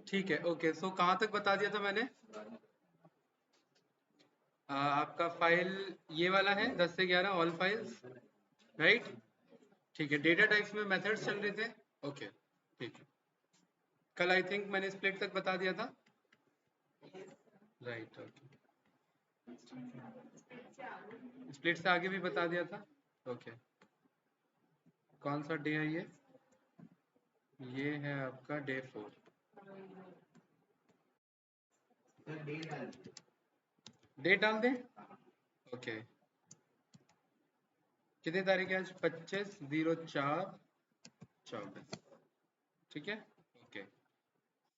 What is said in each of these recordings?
ठीक है, ओके। सो कहाँ तक बता दिया था मैंने? आपका फाइल ये वाला है 10 से 11 ऑल फाइल्स, राइट? ठीक है, डेटा टाइप्स में मेथड्स चल रहे थे। ओके, ठीक है। कल आई थिंक मैंने स्प्लिट तक बता दिया था, राइट? ओके, स्प्लिट से आगे भी बता दिया था। ओके, कौन सा डे है ये? ये है आपका डे 4। डेट डाल दें? ओके, कितनी तारीख है आज? 25/04/24। ठीक है, ओके।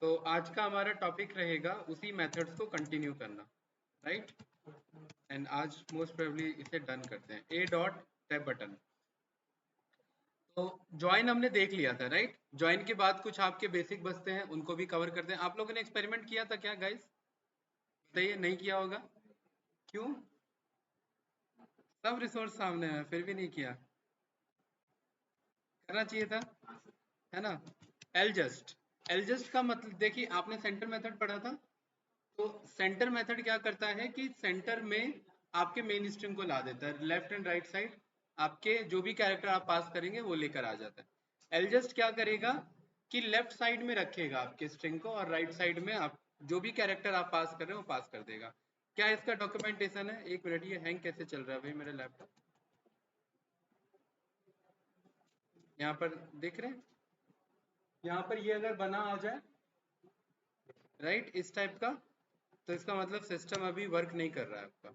तो आज का हमारा टॉपिक रहेगा उसी मेथड्स को कंटिन्यू करना, राइट? एंड आज मोस्ट प्रोबेबली इसे डन करते हैं। ए डॉट टैब बटन। तो ज्वाइन हमने देख लिया था, राइट? ज्वाइन के बाद कुछ आपके बेसिक बचते हैं, उनको भी कवर करते हैं। आप लोगों ने एक्सपेरिमेंट किया था क्या गाइस? बताइए, नहीं किया होगा? क्यों? सब रिसोर्स सामने है फिर भी नहीं किया? करना चाहिए था, है ना? एलजस्ट, एलजस्ट का मतलब देखिए, आपने सेंटर मेथड पढ़ा था। तो सेंटर मेथड क्या करता है कि सेंटर में आपके मेन स्ट्रिंग को ला देता है, लेफ्ट एंड राइट साइड आपके जो भी कैरेक्टर आप पास करेंगे वो लेकर आ जाता है। एलजस्ट क्या करेगा कि लेफ्ट साइड में रखेगा आपके स्ट्रिंग को, और राइट साइड में आप जो भी कैरेक्टर आप पास कर रहे हो वो पास कर देगा। क्या इसका डॉक्यूमेंटेशन है? एक मिनट, ये हैंग कैसे चल रहा है भाई मेरा लैपटॉप? यहाँ पर देख रहे हैं, यहाँ पर ये अगर बना आ जाए, राइट, इस टाइप का, तो इसका मतलब सिस्टम अभी वर्क नहीं कर रहा है आपका।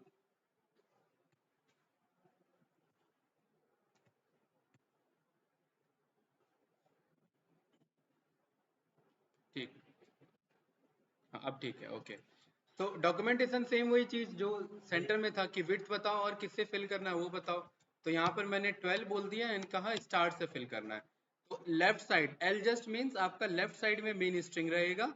ठीक, हाँ अब ठीक है, ओके। तो डॉक्यूमेंटेशन सेम वही चीज जो सेंटर में था कि विड्थ बताओ और किससे फिल करना है वो बताओ। तो यहाँ पर मैंने 12 बोल दिया एंड कहा स्टार्ट से फिल करना है। तो left side, L just means आपका लेफ्ट साइड में मेन स्ट्रिंग रहेगा,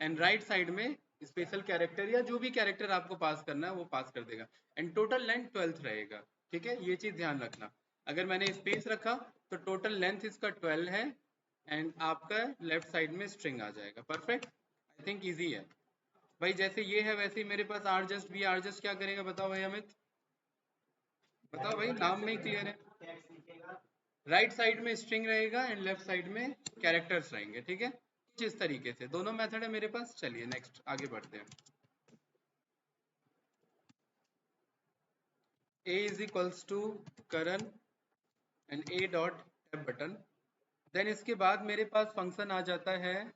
एंड राइट साइड में स्पेशल कैरेक्टर या जो भी कैरेक्टर आपको पास करना है वो पास कर देगा, एंड टोटल लेंथ 12 रहेगा। ठीक है, ये चीज ध्यान रखना। अगर मैंने स्पेस रखा तो टोटल लेंथ इसका 12 है, एंड आपका लेफ्ट साइड में स्ट्रिंग आ जाएगा। परफेक्ट, आई थिंक इजी है भाई। जैसे ये है वैसे ही मेरे पास आर जस्ट भी, आर जस्ट क्या करेगा बताओ भाई अमित? बताओ भाई, नाम में ही क्लियर है। राइट साइड में स्ट्रिंग रहेगा एंड लेफ्ट साइड में कैरेक्टर्स रहेंगे। ठीक है, कुछ इस तरीके से दोनों मेथड है मेरे पास। चलिए नेक्स्ट आगे बढ़ते हैं। a is equals to Karan and a dot tab button. Then इसके बाद मेरे पास फंक्शन आ जाता है,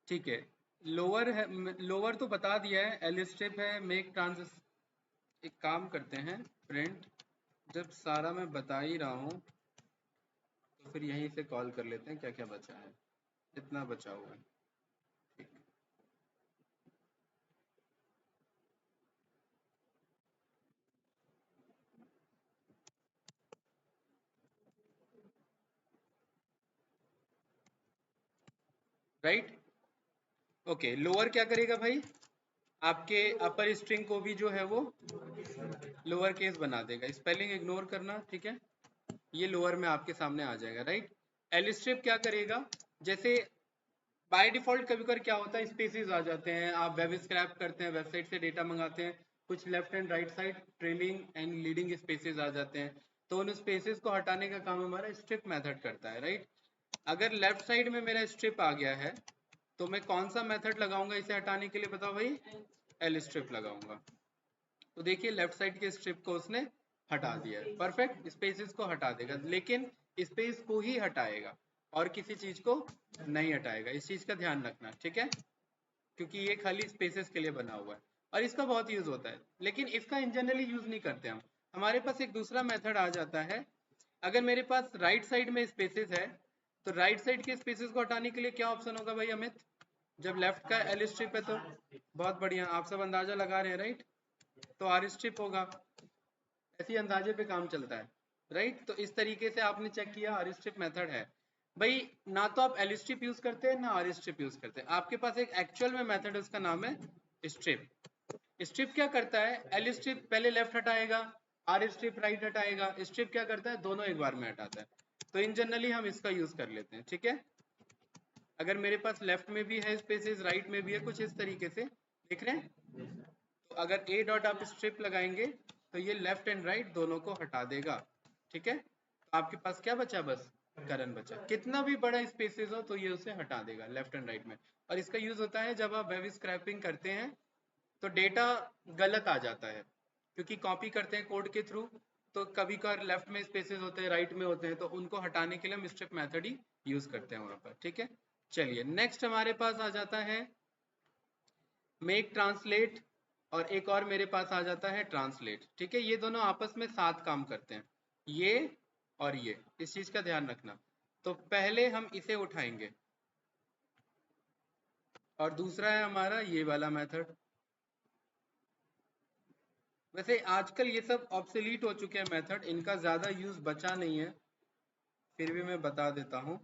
ठीक है, लोअर है, लोअर तो बता दिया है, एल स्टेप है, मेक ट्रांस। एक काम करते हैं, प्रिंट, जब सारा मैं बता ही रहा हूँ तो फिर यहीं से कॉल कर लेते हैं क्या क्या बचा है, इतना बचा हुआ है। ठीक, राइट, ओके। लोअर क्या करेगा भाई? आपके अपर स्ट्रिंग को भी जो है वो लोअर केस बना देगा। स्पेलिंग इग्नोर करना, ठीक है? ये लोअर में आपके सामने आ जाएगा, राइट? एल स्ट्रिप क्या करेगा? जैसे बाय डिफॉल्ट कभी कभी क्या होता है, स्पेसेस आ जाते हैं, आप वेब स्क्रैप करते हैं, वेबसाइट से डेटा मंगाते हैं, कुछ left and right side trailing and leading spaces आ जाते हैं। तो उन स्पेसेस को हटाने का काम हमारा स्ट्रिप मेथड करता है, राइट? अगर लेफ्ट साइड में मेरा स्ट्रिप आ गया है तो मैं कौन सा मेथड लगाऊंगा इसे हटाने के लिए बताओ भाई? एल स्ट्रिप लगाऊंगा। तो देखिए लेफ्ट साइड के स्ट्रिप को उसने हटा दिया है। परफेक्ट, स्पेसेस को हटा देगा, लेकिन स्पेस को ही हटाएगा और किसी चीज को नहीं हटाएगा। इस चीज का ध्यान रखना, ठीक है? क्योंकि ये खाली स्पेसेस के लिए बना हुआ है और इसका बहुत यूज होता है, लेकिन इसका इन जनरली यूज नहीं करते हम। हमारे पास एक दूसरा मेथड आ जाता है। अगर मेरे पास राइट साइड में स्पेसेस है तो राइट साइड के स्पेसेस को हटाने के लिए क्या ऑप्शन होगा भाई अमित? जब लेफ्ट का एल स्ट्रिप है तो बहुत बढ़िया, आप सब अंदाजा लगा रहे हैं, राइट? तो आर स्ट्रिप होगा। ऐसी अंदाजे पे काम चलता है, राइट? तो इस तरीके से आपने चेक किया आर स्ट्रिप मेथड है भाई। ना तो आप एल स्ट्रिप यूज करते हैं ना आर स्ट्रिप यूज करते हैं, आपके पास एक एक्चुअल में मेथड है, उसका नाम है स्ट्रिप। स्ट्रिप क्या करता है? एल स्ट्रिप पहले लेफ्ट हटाएगा, आर स्ट्रिप राइट हटाएगा। स्ट्रिप क्या करता है? दोनों एक बार में हटाता है। तो इन जनरली हम इसका यूज कर लेते हैं, ठीक है। अगर मेरे पास लेफ्ट में भी है स्पेसेस, राइट में भी है, कुछ इस तरीके से देख रहे हैं। तो अगर ए डॉट आप स्ट्रिप लगाएंगे तो ये लेफ्ट एंड राइट दोनों को हटा देगा, ठीक है। तो आपके पास क्या बचा, बस करंट बचा। कितना भी बड़ा स्पेसेस हो तो ये उसे हटा देगा लेफ्ट एंड राइट में। और इसका यूज होता है जब आप वेब स्क्रैपिंग करते हैं तो डेटा गलत आ जाता है, क्योंकि कॉपी करते हैं कोड के थ्रू, तो कभी कभार लेफ्ट में स्पेसेस होते हैं, राइट में होते हैं, तो उनको हटाने के लिए हम स्ट्रिप मेथड ही यूज करते हैं वहां पर, ठीक है। चलिए नेक्स्ट हमारे पास आ जाता है मेक ट्रांसलेट, और एक और मेरे पास आ जाता है ट्रांसलेट, ठीक है। ये दोनों आपस में साथ काम करते हैं, ये और ये, इस चीज का ध्यान रखना। तो पहले हम इसे उठाएंगे और दूसरा है हमारा ये वाला मेथड। वैसे आजकल ये सब ऑब्सोलीट हो चुके हैं मेथड, इनका ज्यादा यूज बचा नहीं है, फिर भी मैं बता देता हूं।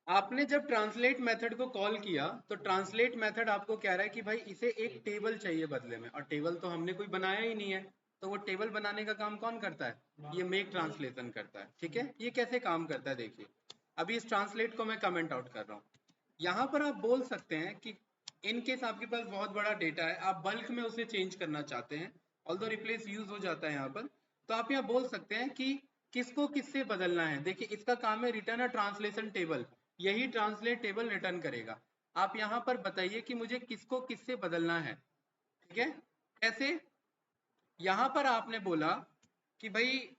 आपने जब ट्रांसलेट मेथड को कॉल किया तो ट्रांसलेट मेथड आपको कह रहा है कि भाई इसे एक टेबल चाहिए बदले में, और टेबल तो हमने कोई बनाया ही नहीं है, तो वो टेबल बनाने का काम कौन करता है, ये मेक ट्रांसलेशन करता है, ठीक है। ये कैसे काम करता है देखिए, अभी इस ट्रांसलेट को मैं कमेंट आउट कर रहा हूँ। यहाँ पर आप बोल सकते हैं कि इन केस आपके पास बहुत बड़ा डेटा है, आप बल्क में उसे चेंज करना चाहते हैं, ऑल्दो रिप्लेस यूज हो जाता है यहाँ पर, तो आप यहाँ बोल सकते हैं कि किसको किससे बदलना है। देखिए इसका काम है रिटर्न अ ट्रांसलेशन टेबल, यही ट्रांसलेट टेबल रिटर्न करेगा। आप यहाँ पर बताइए कि मुझे किसको किससे बदलना है, ठीक है। कैसे, यहाँ पर आपने बोला कि भाई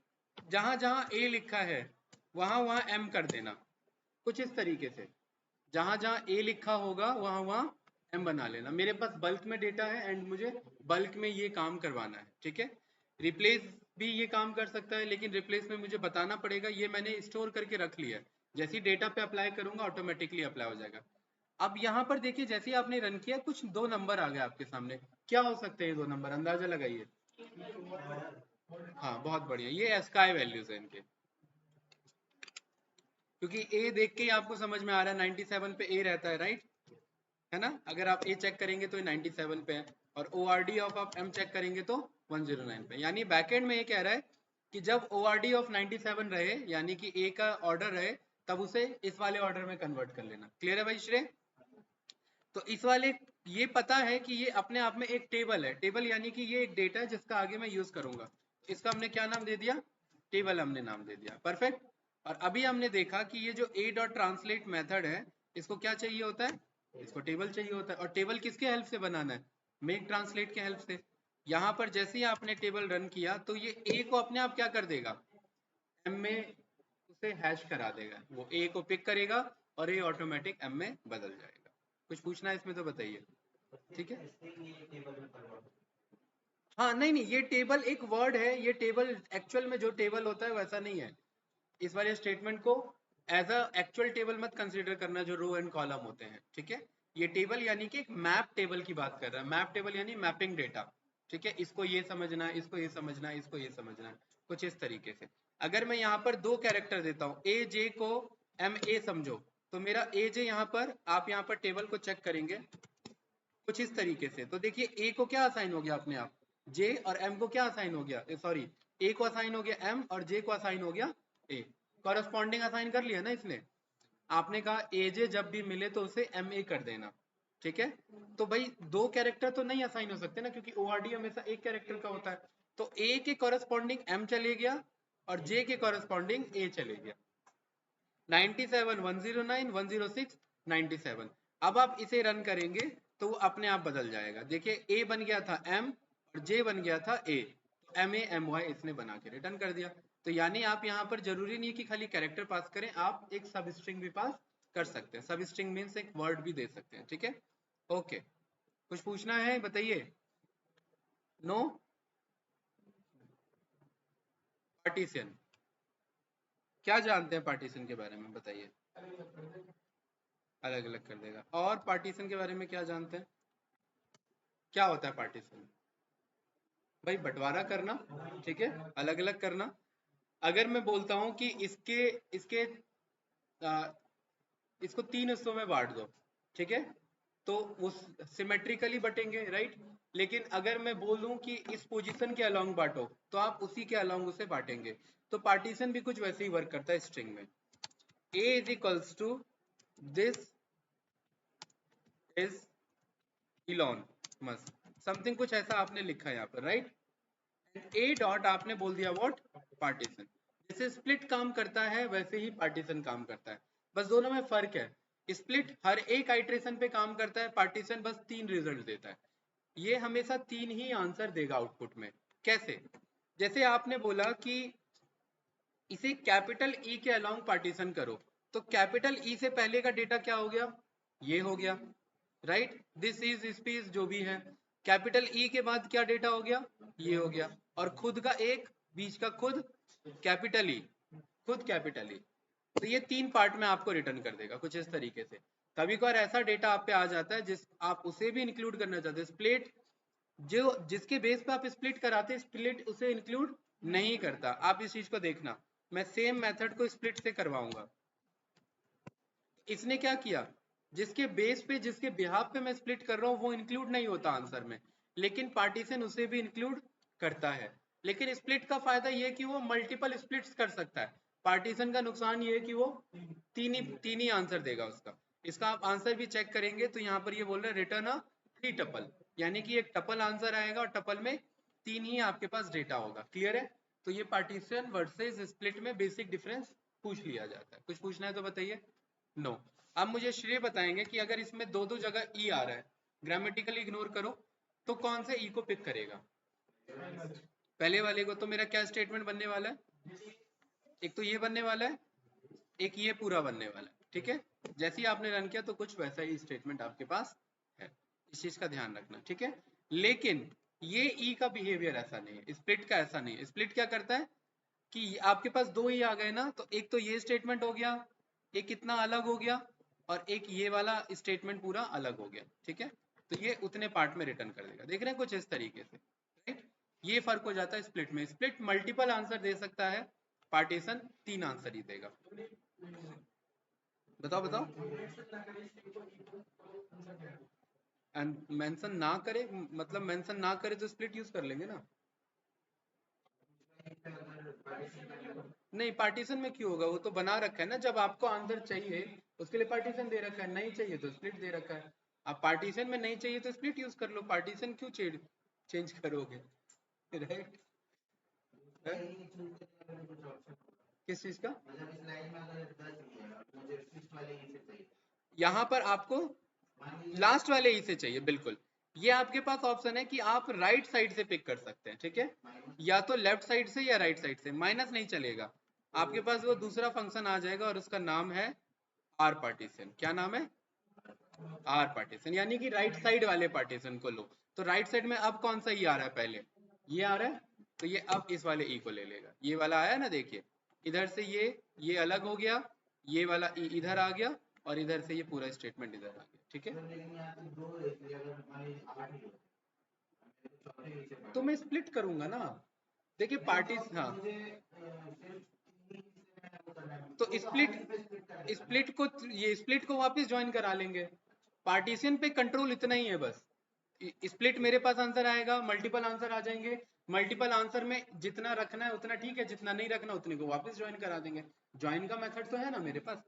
जहां जहां ए लिखा है वहां वहां एम कर देना, कुछ इस तरीके से। जहां जहां ए लिखा होगा वहां वहां एम बना लेना। मेरे पास बल्क में डेटा है एंड मुझे बल्क में ये काम करवाना है, ठीक है। रिप्लेस भी ये काम कर सकता है, लेकिन रिप्लेस में मुझे बताना पड़ेगा, ये मैंने स्टोर करके रख लिया है, जैसे ही डेटा पे अप्लाई करूंगा ऑटोमेटिकली अप्लाई हो जाएगा। अब यहाँ पर देखिए जैसे ही आपने रन किया कुछ दो नंबर आ गए आपके सामने, क्या हो सकते हैं दो नंबर, अंदाजा लगाइए। हाँ बहुत बढ़िया, ये स्काई वैल्यूज है इनके, क्योंकि ए देख के ही आपको समझ में आ रहा है 97 पे ए रहता है, राइट है ना। अगर आप ए चेक करेंगे तो ये 97 पे है, और ओ आर डी ऑफ आप एम चेक करेंगे तो 109 पे। यानी बैकएंड में ये कह रहा है कि जब ओ आर डी ऑफ 97 रहे, यानी कि ए का ऑर्डर रहे, तब उसे इस वाले ऑर्डर में कन्वर्ट कर लेना। क्लियर है भाई श्रेय। तो इस वाले, ये पता है कि ये अपने आप में एक टेबल है, टेबल यानी कि ये एक डेटा है जिसका आगे मैं यूज करूंगा। इसका हमने क्या नाम दे दिया, टेबल हमने नाम दे दिया, परफेक्ट। और अभी हमने देखा कि ये जो a डॉट ट्रांसलेट मेथड है, इसको क्या चाहिए होता है, इसको टेबल चाहिए होता है। और टेबल किसके हेल्प से बनाना है, मेक ट्रांसलेट के हेल्प से। यहाँ पर जैसे ही आपने टेबल रन किया तो ये a को अपने आप क्या कर देगा, m में उसे हैश करा देगा, वो a को पिक करेगा और a ऑटोमेटिक m में बदल जाएगा। कुछ पूछना है इसमें तो बताइए, ठीक है। हाँ नहीं नहीं, ये टेबल एक वर्ड है, ये टेबल एक्चुअल में जो टेबल होता है वैसा नहीं है। इस वाले स्टेटमेंट को एज अ एक्चुअल टेबल मत कंसीडर करना जो रो एंड कॉलम होते हैं, ठीक है। ये टेबल यानी कि एक मैप टेबल की बात कर रहा है, मैप टेबल यानी मैपिंग डेटा, ठीक है। इसको ये समझना है, इसको ये समझना है, इसको ये समझना है, कुछ इस तरीके से। अगर मैं यहाँ पर दो कैरेक्टर देता हूँ, ए जे को एम ए समझो, तो मेरा ए जे यहाँ पर, आप यहाँ पर टेबल को चेक करेंगे कुछ इस तरीके से, तो देखिए ए को क्या असाइन हो गया अपने आप, जे, और एम को क्या असाइन हो गया, सॉरी ए को असाइन हो गया एम, और जे को असाइन हो गया ए। कॉरस्पॉन्डिंग असाइन कर लिया ना इसने। आपने कहा ए जे जब भी मिले तो उसे एम ए कर देना, ठीक है। तो भाई दो कैरेक्टर तो नहीं असाइन हो सकते ना, क्योंकि ओआरडी हमेशा एक कैरेक्टर का होता है। तो ए के कॉरस्पॉन्डिंग एम चले गया और जे के कॉरस्पॉन्डिंग ए चले गया। 97 109 106 97। अब आप इसे रन करेंगे तो वो अपने आप बदल जाएगा। देखिए ए बन गया था एम और जे बन गया था ए, तो एम ए एम वाई इसने बना के रिटर्न कर दिया। तो यानी आप यहाँ पर जरूरी नहीं कि खाली कैरेक्टर पास करें, आप एक सब स्ट्रिंग भी पास कर सकते हैं। सब स्ट्रिंग मीन्स एक वर्ड भी दे सकते हैं, ठीक है। ओके, कुछ पूछना है बताइए। नो, पार्टीशन, क्या जानते हैं पार्टीशन के बारे में बताइए। अलग अलग कर देगा, और पार्टीशन के बारे में क्या जानते हैं, क्या होता है पार्टीशन। भाई बंटवारा करना, ठीक है, अलग अलग करना। अगर मैं बोलता हूं कि इसके इसके आ, इसको तीन हिस्सों में बांट दो, ठीक है, तो वो सिमेट्रिकली बटेंगे, राइट। लेकिन अगर मैं बोलूं कि इस पोजीशन के अलोंग बांटो तो आप उसी के अलोंग उसे बांटेंगे। तो पार्टीशन भी कुछ वैसे ही वर्क करता है स्ट्रिंग में। A is equals to this is Elon Musk something कुछ ऐसा आपने लिखा है यहाँ पर, राइट। ए डॉट आपने बोल दिया व्हाट, पार्टीशन। जैसे स्प्लिट काम करता है वैसे ही पार्टीशन काम करता है, बस दोनों में फर्क है। स्प्लिट हर एक आइट्रेशन पे काम करता है, पार्टीशन बस 3 रिजल्ट देता है। ये हमेशा 3 ही आंसर देगा आउटपुट में। कैसे? जैसे आपने बोला कि इसे कैपिटल ई के अलोंग पार्टीशन करो, तो कैपिटल ई से पहले का डेटा क्या हो गया, ये हो गया, राइट। दिस इज स्पेस जो भी है, कैपिटल ई के बाद क्या डेटा हो गया, ये हो गया, और खुद का एक, बीच का खुद कैपिटल ई, खुद कैपिटल ई। तो ये 3 पार्ट में आपको रिटर्न कर देगा कुछ इस तरीके से। कभी कभार ऐसा डेटा आप पे आ जाता है जिस आप उसे भी इंक्लूड करना चाहते हैं, स्प्लिट जो जिसके बेस पे आप स्प्लिट कराते हैं स्प्लिट उसे इंक्लूड नहीं करता। आप इस चीज को देखना, मैं सेम मेथड को स्प्लिट से करवाऊंगा। इसने क्या किया, जिसके बेस पे जिसके बिहाफ पे मैं स्प्लिट कर रहा हूँ वो इंक्लूड नहीं होता आंसर में, लेकिन पार्टीशन उसे भी इंक्लूड करता है। लेकिन स्प्लिट का फायदा ये है कि वो मल्टीपल स्प्लिट्स कर सकता है। पार्टीशन का नुकसान ये है कि वो तीन ही आंसर देगा उसका। इसका आप आंसर भी चेक करेंगे तो यहाँ पर ये बोल रहे हैं रिटर्न अ 3 टपल, यानी कि एक टपल आंसर आएगा और टपल में 3 ही आपके पास डेटा होगा। क्लियर है? तो ये पार्टीशन वर्सेस स्प्लिट में बेसिक डिफरेंस पूछ लिया जाता है। कुछ पूछना है तो बताइए। नो। अब मुझे श्रेय बताएंगे कि अगर इसमें दो जगह ई आ रहा है, ग्रामेटिकली इग्नोर करो, तो कौन से ई को पिक करेगा? पहले वाले को। तो मेरा क्या स्टेटमेंट बनने वाला है, एक तो ये बनने वाला है, एक ये पूरा बनने वाला है, ठीक है। जैसे ही आपने रन किया तो कुछ वैसा ही स्टेटमेंट आपके पास है, इस चीज का ध्यान रखना, ठीक है। लेकिन ये ई का बिहेवियर ऐसा नहीं है, स्प्लिट का ऐसा नहीं है। स्प्लिट क्या करता है कि आपके पास 2 ही आ गए ना, तो एक तो ये स्टेटमेंट हो गया, एक कितना अलग हो गया, और एक ये वाला स्टेटमेंट पूरा अलग हो गया, ठीक है। तो ये उतने पार्ट में रिटर्न कर देगा। देख रहे हैं कुछ इस तरीके से, राइट। ये फर्क हो जाता है स्प्लिट में। स्प्लिट मल्टीपल आंसर दे सकता है, पार्टीशन 3 आंसर ही देगा। बताओ बताओ। मेंशन ना करे मतलब मेंशन ना करे तो स्प्लिट यूज कर लेंगे ना। नहीं, पार्टीशन में क्यों होगा, वो तो बना रखा है ना। जब आपको आंसर चाहिए उसके लिए पार्टीशन दे रखा है, नहीं चाहिए तो स्प्लिट दे रखा है। आप पार्टीशन में नहीं चाहिए तो स्प्लिट यूज कर लो, पार्टीशन क्यों चेंज करोगे, राइट। किस चीज का? यहाँ पर आपको लास्ट वाले ही से चाहिए, बिल्कुल। ये आपके पास ऑप्शन है कि आप राइट साइड से पिक कर सकते हैं, ठीक है, या तो लेफ्ट साइड से या राइट साइड से, माइनस नहीं चलेगा। आपके पास वो दूसरा फंक्शन आ जाएगा और उसका नाम है आर पार्टीशन। क्या नाम है? आर पार्टीशन, यानी कि राइट साइड वाले पार्टीशन को लो। तो राइट साइड में अब कौन सा ई आ रहा है, पहले ये आ रहा है, तो ये अब इस वाले ई को ले लेगा। ये वाला आया ना, देखिए इधर से ये अलग हो गया, ये वाला ई इधर आ गया, और इधर से ये पूरा स्टेटमेंट इधर आ गया, ठीक है। तो मैं स्प्लिट करूंगा ना, देखिए पार्टीज, हाँ। तो स्प्लिट को, ये स्प्लिट को वापस ज्वाइन करा लेंगे। पार्टीशन पे कंट्रोल इतना ही है बस। स्प्लिट मेरे पास आंसर आएगा, मल्टीपल आंसर आ जाएंगे, मल्टीपल आंसर में जितना रखना है उतना ठीक है, जितना नहीं रखना उतने को वापस ज्वाइन करा देंगे। ज्वाइन का मेथड तो है ना मेरे पास।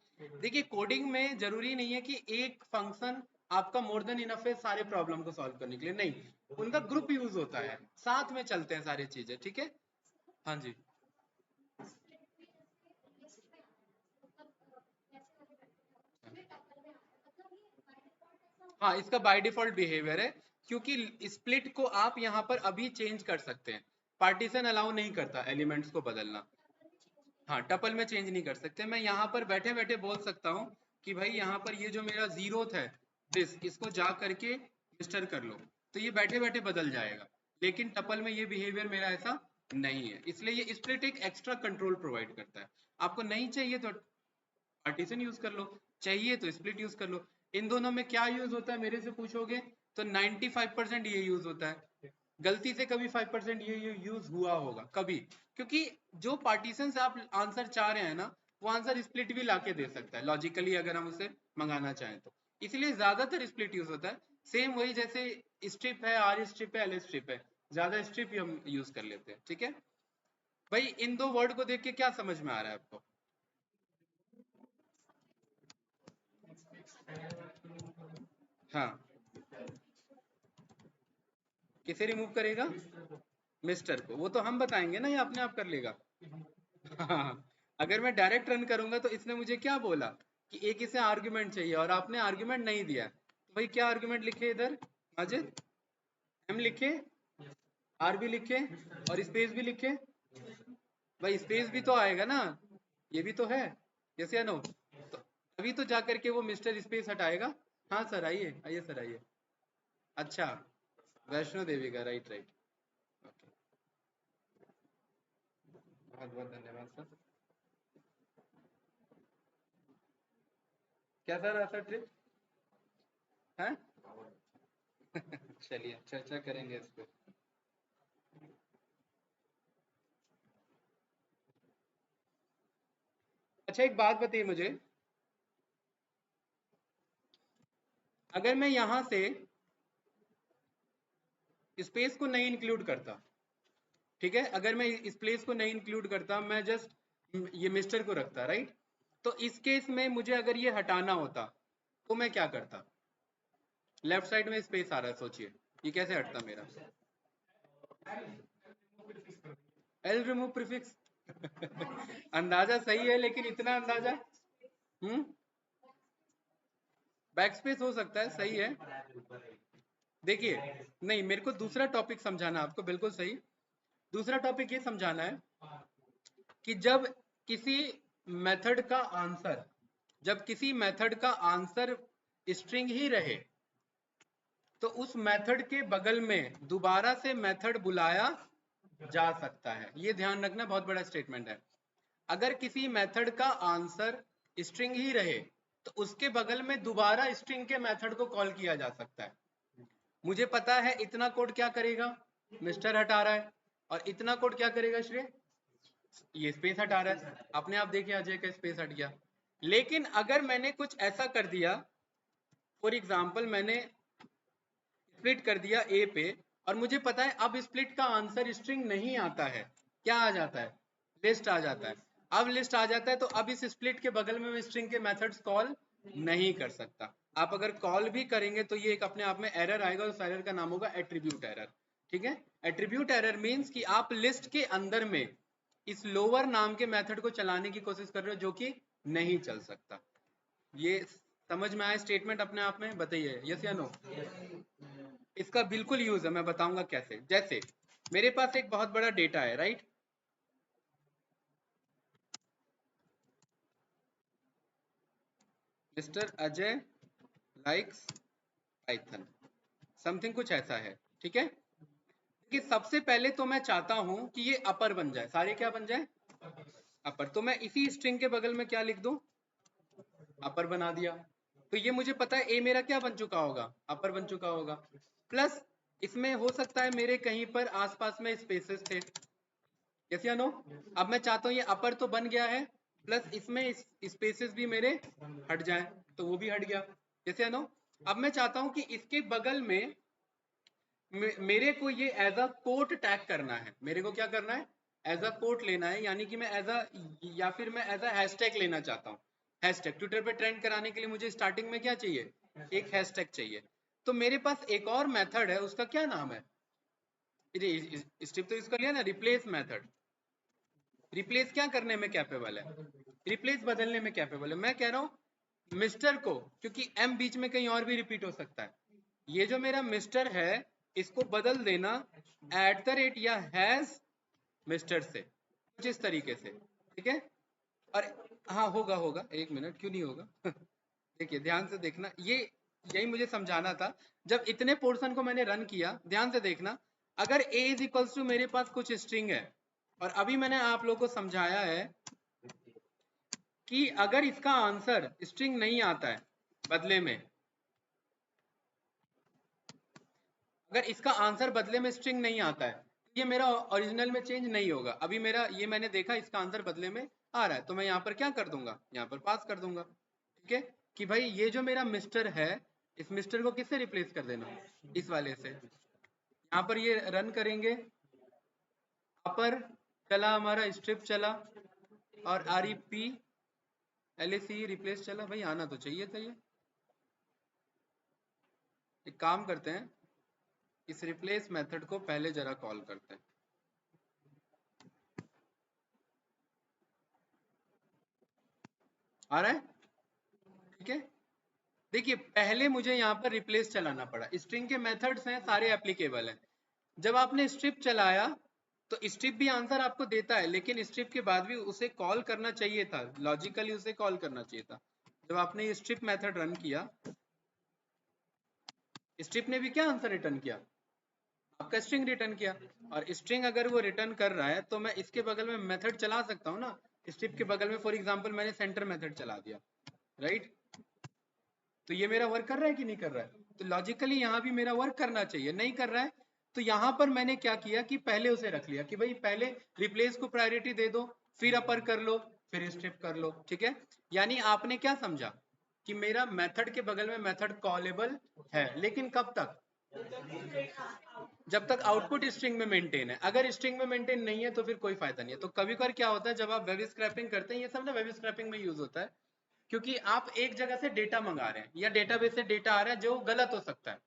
देखिए कोडिंग में जरूरी नहीं है कि एक फंक्शन आपका मोर देन इनफ है सारे प्रॉब्लम को सॉल्व करने के लिए, नहीं, उनका ग्रुप यूज होता है, साथ में चलते हैं सारी चीजें, ठीक है। हाँ जी। हाँ, इसका बाय डिफॉल्ट बिहेवियर है, क्योंकि स्प्लिट को आप यहाँ पर अभी चेंज कर सकते हैं, पार्टीशन अलाउ नहीं करता एलिमेंट्स को बदलना। हाँ, टपल में चेंज नहीं कर सकते। मैं यहाँ पर बैठे बैठे बोल सकता हूँ कि भाई यहाँ पर ये जो मेरा जीरोथ है दिस, इसको जा करके रजिस्टर कर लो, तो ये बैठे बैठे बदल जाएगा। लेकिन टपल में ये बिहेवियर मेरा ऐसा नहीं है, इसलिए ये स्प्लिट एक एक्स्ट्रा कंट्रोल प्रोवाइड करता है। आपको नहीं चाहिए तो पार्टीशन यूज कर लो, चाहिए तो स्प्लिट यूज कर लो। इन दोनों में क्या यूज होता है मेरे से पूछोगे तो 95% ये यूज होता है। गलती से कभी 5% ये यूज हुआ होगा कभी, क्योंकि जो पार्टीशन से आप आंसर चाह रहे हैं ना, वो आंसर स्प्लिट भी लाके दे सकता है लॉजिकली, अगर हम उसे मंगाना चाहें तो। इसलिए ज्यादातर स्प्लिट यूज होता है, सेम वही जैसे स्ट्रिप है, आर स्ट्रिप है, एल स्ट्रिप है, ज्यादा स्ट्रिप ही हम यूज कर लेते हैं। ठीक है भाई, इन दो वर्ड को देख के क्या समझ में आ रहा है आपको? हाँ, किसे रिमूव करेगा? मिस्टर को। वो तो हम बताएंगे ना, ये अपने आप कर लेगा। हाँ, अगर मैं डायरेक्ट रन करूंगा तो इसने मुझे क्या बोला कि एक इसे आर्गुमेंट चाहिए, और आपने आर्गुमेंट नहीं दिया, तो भाई क्या आर्गुमेंट लिखे इधर माजिद? एम लिखे, आर भी लिखे, और स्पेस भी लिखे। भाई स्पेस भी तो आएगा ना, ये भी तो है, यस या नो? तो अभी तो जा करके वो मिस्टर स्पेस हटाएगा। हाँ सर, आइए आइए सर, आइए। अच्छा, वैष्णो देवी का, राइट राइट। ओके, बहुत बहुत धन्यवाद सर। कैसा रहा सर ट्रिप? है चलिए चर्चा करेंगे इस पे। अच्छा, एक बात बताइए मुझे, अगर मैं यहाँ से स्पेस को नहीं इंक्लूड करता, ठीक है, अगर मैं इस प्लेस को नहीं इंक्लूड करता, मैं जस्ट ये मिस्टर को रखता, राइट? तो इस केस में मुझे अगर ये हटाना होता तो मैं क्या करता? लेफ्ट साइड में स्पेस आ रहा है, सोचिए ये कैसे हटता मेरा? L remove prefix. अंदाजा सही है, लेकिन इतना अंदाजा। हम्म, बैक स्पेस हो सकता है, सही है। देखिए, नहीं, मेरे को दूसरा टॉपिक समझाना है आपको, बिल्कुल सही। दूसरा टॉपिक ये समझाना है कि किसी मेथड का आंसर जब किसी मेथड का आंसर स्ट्रिंग ही रहे, तो उस मेथड के बगल में दोबारा से मेथड बुलाया जा सकता है। ये ध्यान रखना, बहुत बड़ा स्टेटमेंट है। अगर किसी मेथड का आंसर स्ट्रिंग ही रहे, तो उसके बगल में दोबारा स्ट्रिंग के मेथड को कॉल किया जा सकता है। मुझे पता है इतना कोड क्या करेगा, मिस्टर हटा रहा है, और इतना कोड क्या करेगा श्रेय, ये स्पेस हटा रहा है। अपने आप देखिए अजय का स्पेस हट गया। लेकिन अगर मैंने कुछ ऐसा कर दिया, फॉर एग्जाम्पल मैंने स्प्लिट कर दिया ए पे, और मुझे पता है अब स्प्लिट का आंसर स्ट्रिंग नहीं आता है, क्या आ जाता है? लिस्ट आ जाता है। अब लिस्ट आ जाता है, तो अब इस स्प्लिट के बगल में मैं स्ट्रिंग के मेथड्स कॉल नहीं कर सकता। आप अगर कॉल भी करेंगे तो ये एक अपने आप में एरर आएगा, उस एरर का नाम होगा एट्रीब्यूट एरर। ठीक है, एट्रीब्यूट एरर मींस कि आप लिस्ट के अंदर में इस लोअर नाम के मेथड को चलाने की कोशिश कर रहे हो, जो कि नहीं चल सकता। ये समझ में आया स्टेटमेंट अपने आप में? बताइए यस या नो। इसका बिल्कुल यूज है, मैं बताऊंगा कैसे। जैसे मेरे पास एक बहुत बड़ा डेटा है, right? Mister Ajay likes Python, something कुछ ऐसा है। ठीक है, कि सबसे पहले तो मैं चाहता हूं कि ये अपर बन जाए, सारे क्या बन जाए? अपर। तो मैं इसी स्ट्रिंग के बगल में क्या लिख दूं? अपर बना दिया। तो ये मुझे पता है ए मेरा क्या बन चुका होगा? अपर बन चुका होगा। प्लस इसमें हो सकता है मेरे कहीं पर आसपास में स्पेसेस थे, यस या नो? अब मैं चाहता हूँ ये अपर तो बन गया है, प्लस इसमें स्पेसेस भी मेरे हट जाएं, तो वो भी हट गया, यस या नो? अब मैं चाहता हूँ कि इसके बगल में मेरे को ये एज अ कोट टैग करना है। मेरे को क्या करना है? एज अ कोट लेना है, यानी कि मैं एज अ, या फिर मैं एज अ हैशटैग लेना चाहता हूँ। हैशटैग ट्विटर पे ट्रेंड कराने के लिए मुझे स्टार्टिंग में क्या चाहिए? एक हैशटैग चाहिए। तो मेरे पास एक और मेथड है, उसका क्या नाम है? स्टेप तो इसका लिया ना, रिप्लेस मेथड। रिप्लेस क्या करने में कैपेबल है? रिप्लेस बदलने में कैपेबल है। मैं कह रहा हूं मिस्टर को, क्योंकि एम बीच में कहीं और भी रिपीट हो सकता है, ये जो मेरा मिस्टर है इसको बदल देना एट द रेट या हैज मिस्टर से, कुछ इस तरीके से। ठीक है, और हाँ होगा होगा, एक मिनट, क्यों नहीं होगा? देखिए ध्यान से देखना, ये यही मुझे समझाना था। जब इतने पोर्शन को मैंने रन किया, ध्यान से देखना, अगर a इज इक्वल्स टू मेरे पास कुछ स्ट्रिंग है, और अभी मैंने आप लोगों को समझाया है कि अगर इसका आंसर स्ट्रिंग नहीं आता है, बदले में अगर इसका आंसर बदले में स्ट्रिंग नहीं आता है, तो ये मेरा ओरिजिनल में चेंज नहीं होगा। अभी मेरा ये मैंने देखा इसका आंसर बदले में आ रहा है, तो मैं यहाँ पर क्या कर दूंगा? यहाँ पर पास कर दूंगा। ठीक है, कि भाई ये जो मेरा मिस्टर है इस मिस्टर को किससे रिप्लेस कर देना, इस वाले से। यहाँ पर ये रन करेंगे, यहाँ पर चला हमारा स्ट्रिप चला और REP LACE रिप्लेस चला। भाई आना तो चाहिए था ये। एक काम करते हैं, इस रिप्लेस मेथड को पहले जरा कॉल करते हैं। आ रहा है, ठीक है। देखिए पहले मुझे यहाँ पर रिप्लेस चलाना पड़ा। स्ट्रिंग के मेथड्स हैं सारे एप्लीकेबल हैं। जब आपने स्ट्रिप चलाया तो स्ट्रिप भी आंसर आपको देता है, लेकिन स्ट्रिप के बाद भी उसे कॉल करना चाहिए था, लॉजिकली उसे कॉल करना चाहिए था। जब आपने ये स्ट्रिप मेथड रन किया, स्ट्रिप ने भी क्या आंसर रिटर्न किया, आपका स्ट्रिंग रिटर्न किया। और स्ट्रिंग अगर वो रिटर्न कर रहा है तो मैं इसके बगल में मेथड चला सकता हूँ ना। स्ट्रिप के बगल में फॉर एग्जांपल मैंने सेंटर मेथड चला दिया, राइट। तो ये मेरा वर्क कर रहा है कि नहीं कर रहा है? तो लॉजिकली यहाँ भी मेरा वर्क करना चाहिए, नहीं कर रहा है। तो यहाँ पर मैंने क्या किया कि पहले उसे रख लिया कि भाई पहले रिप्लेस को प्रायोरिटी दे दो, फिर अपर कर लो, फिर स्ट्रिप कर लो, ठीक है। यानी आपने क्या समझा कि मेरा मेथड के बगल में मेथड कॉलेबल है, लेकिन कब तक, जब तक आउटपुट स्ट्रिंग में मेंटेन है। अगर स्ट्रिंग में मेंटेन नहीं है तो फिर कोई फायदा नहीं है। तो कभी कभार क्या होता है जब आप वेब स्क्रैपिंग करते हैं, ये सब ना वेब स्क्रैपिंग में यूज होता है, क्योंकि आप एक जगह से डेटा मंगा रहे हैं या डेटाबेस से डेटा आ रहा है जो गलत हो सकता है,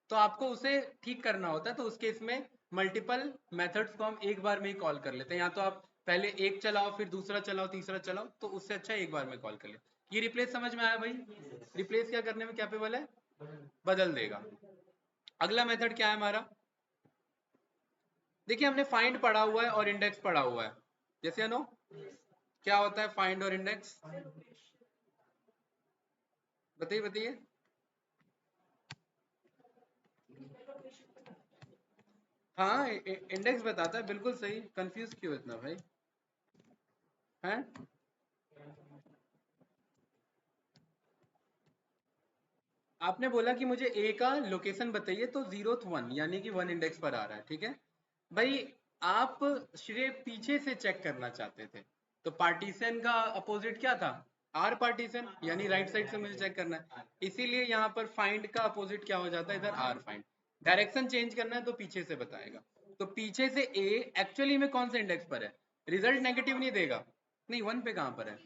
तो आपको उसे ठीक करना होता है। तो उसके इसमें मल्टीपल मेथड्स को हम एक बार में ही कॉल कर लेते हैं। या तो आप पहले एक चलाओ, फिर दूसरा चलाओ, तीसरा चलाओ, तो उससे अच्छा एक बार में कॉल कर ले। ये रिप्लेस समझ में आया भाई? रिप्लेस क्या करने में कैपेबल है, बदल देगा। अगला मेथड क्या है हमारा, देखिए हमने फाइंड पढ़ा हुआ है और इंडेक्स पढ़ा हुआ है, जैसे नो क्या होता है फाइंड और इंडेक्स, बताइए बताइए। हाँ इंडेक्स बताता है, बिल्कुल सही। कंफ्यूज क्यों इतना भाई, हैं? आपने बोला कि मुझे ए का लोकेशन बताइए, तो 0th 1 यानी कि 1 इंडेक्स पर आ रहा है, ठीक है भाई। आप श्रेय पीछे से चेक करना चाहते थे, तो पार्टीशन का अपोजिट क्या था, आर पार्टीशन, यानी राइट साइड से मुझे चेक करना है। इसीलिए यहाँ पर फाइंड का अपोजिट क्या हो जाता है, इधर आर फाइंड। डायरेक्शन चेंज करना है तो पीछे से बताएगा। तो पीछे से ए एक्चुअली में कौन से इंडेक्स पर है, रिजल्ट नेगेटिव नहीं देगा, नहीं 1 पे कहाँ पर है,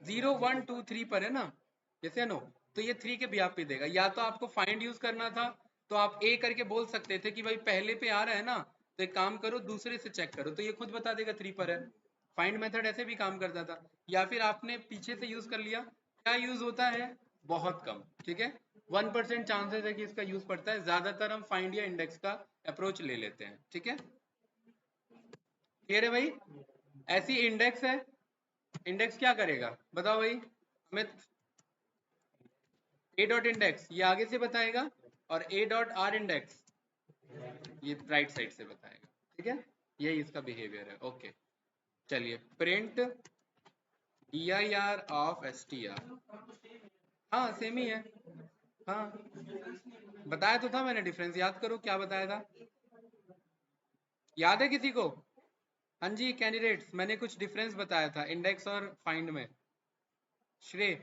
0 1 2 3 पर है ना, जैसे नो। तो ये 3 के बिहाफ पे देगा। या तो आपको फाइंड यूज करना था, तो आप ए करके बोल सकते थे कि भाई पहले पे आ रहा है ना, तो एक काम करो दूसरे से चेक करो, तो ये खुद बता देगा 3 पर है। फाइंड मेथड ऐसे भी काम करता था। या फिर आपने पीछे से यूज कर लिया, क्या यूज होता है, बहुत कम, ठीक है। 1% चांसेस है कि इसका यूज पड़ता है, ज्यादातर हम फाइंड या इंडेक्स का अप्रोच ले लेते हैं, ठीक है। क्लियर है भाई? ऐसी इंडेक्स है, इंडेक्स क्या करेगा बताओ भाई अमित, ए डॉट इंडेक्स ये आगे से बताएगा, और ए डॉट आर इंडेक्स ये राइट साइड से बताएगा, ठीक है। यही इसका बिहेवियर है, ओके। चलिए प्रिंट dir ऑफ str, हाँ सेम ही है। हाँ बताया तो था मैंने डिफरेंस, याद करो क्या बताया था, याद है किसी को? हाँ जी कैंडिडेट्स, मैंने कुछ डिफरेंस बताया था इंडेक्स और फाइंड में। श्रेय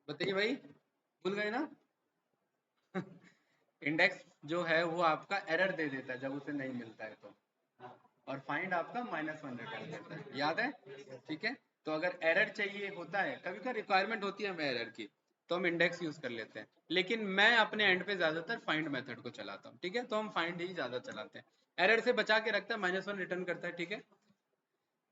बताइए भाई, भूल गए ना? इंडेक्स जो है वो आपका एरर दे देता है जब उसे नहीं मिलता है तो, और फाइंड आपका -1 रिटर्न करता है, याद है? ठीक है। तो अगर एरर चाहिए होता है, कभी कभी रिक्वायरमेंट होती है हमें एरर की, तो हम इंडेक्स यूज कर लेते हैं। लेकिन मैं अपने एंड पे ज्यादातर फाइंड मेथड को चलाता हूँ, ठीक है। तो हम फाइंड ही ज्यादा चलाते हैं, एरर से बचा के रखता है, -1 रिटर्न करता है, ठीक है।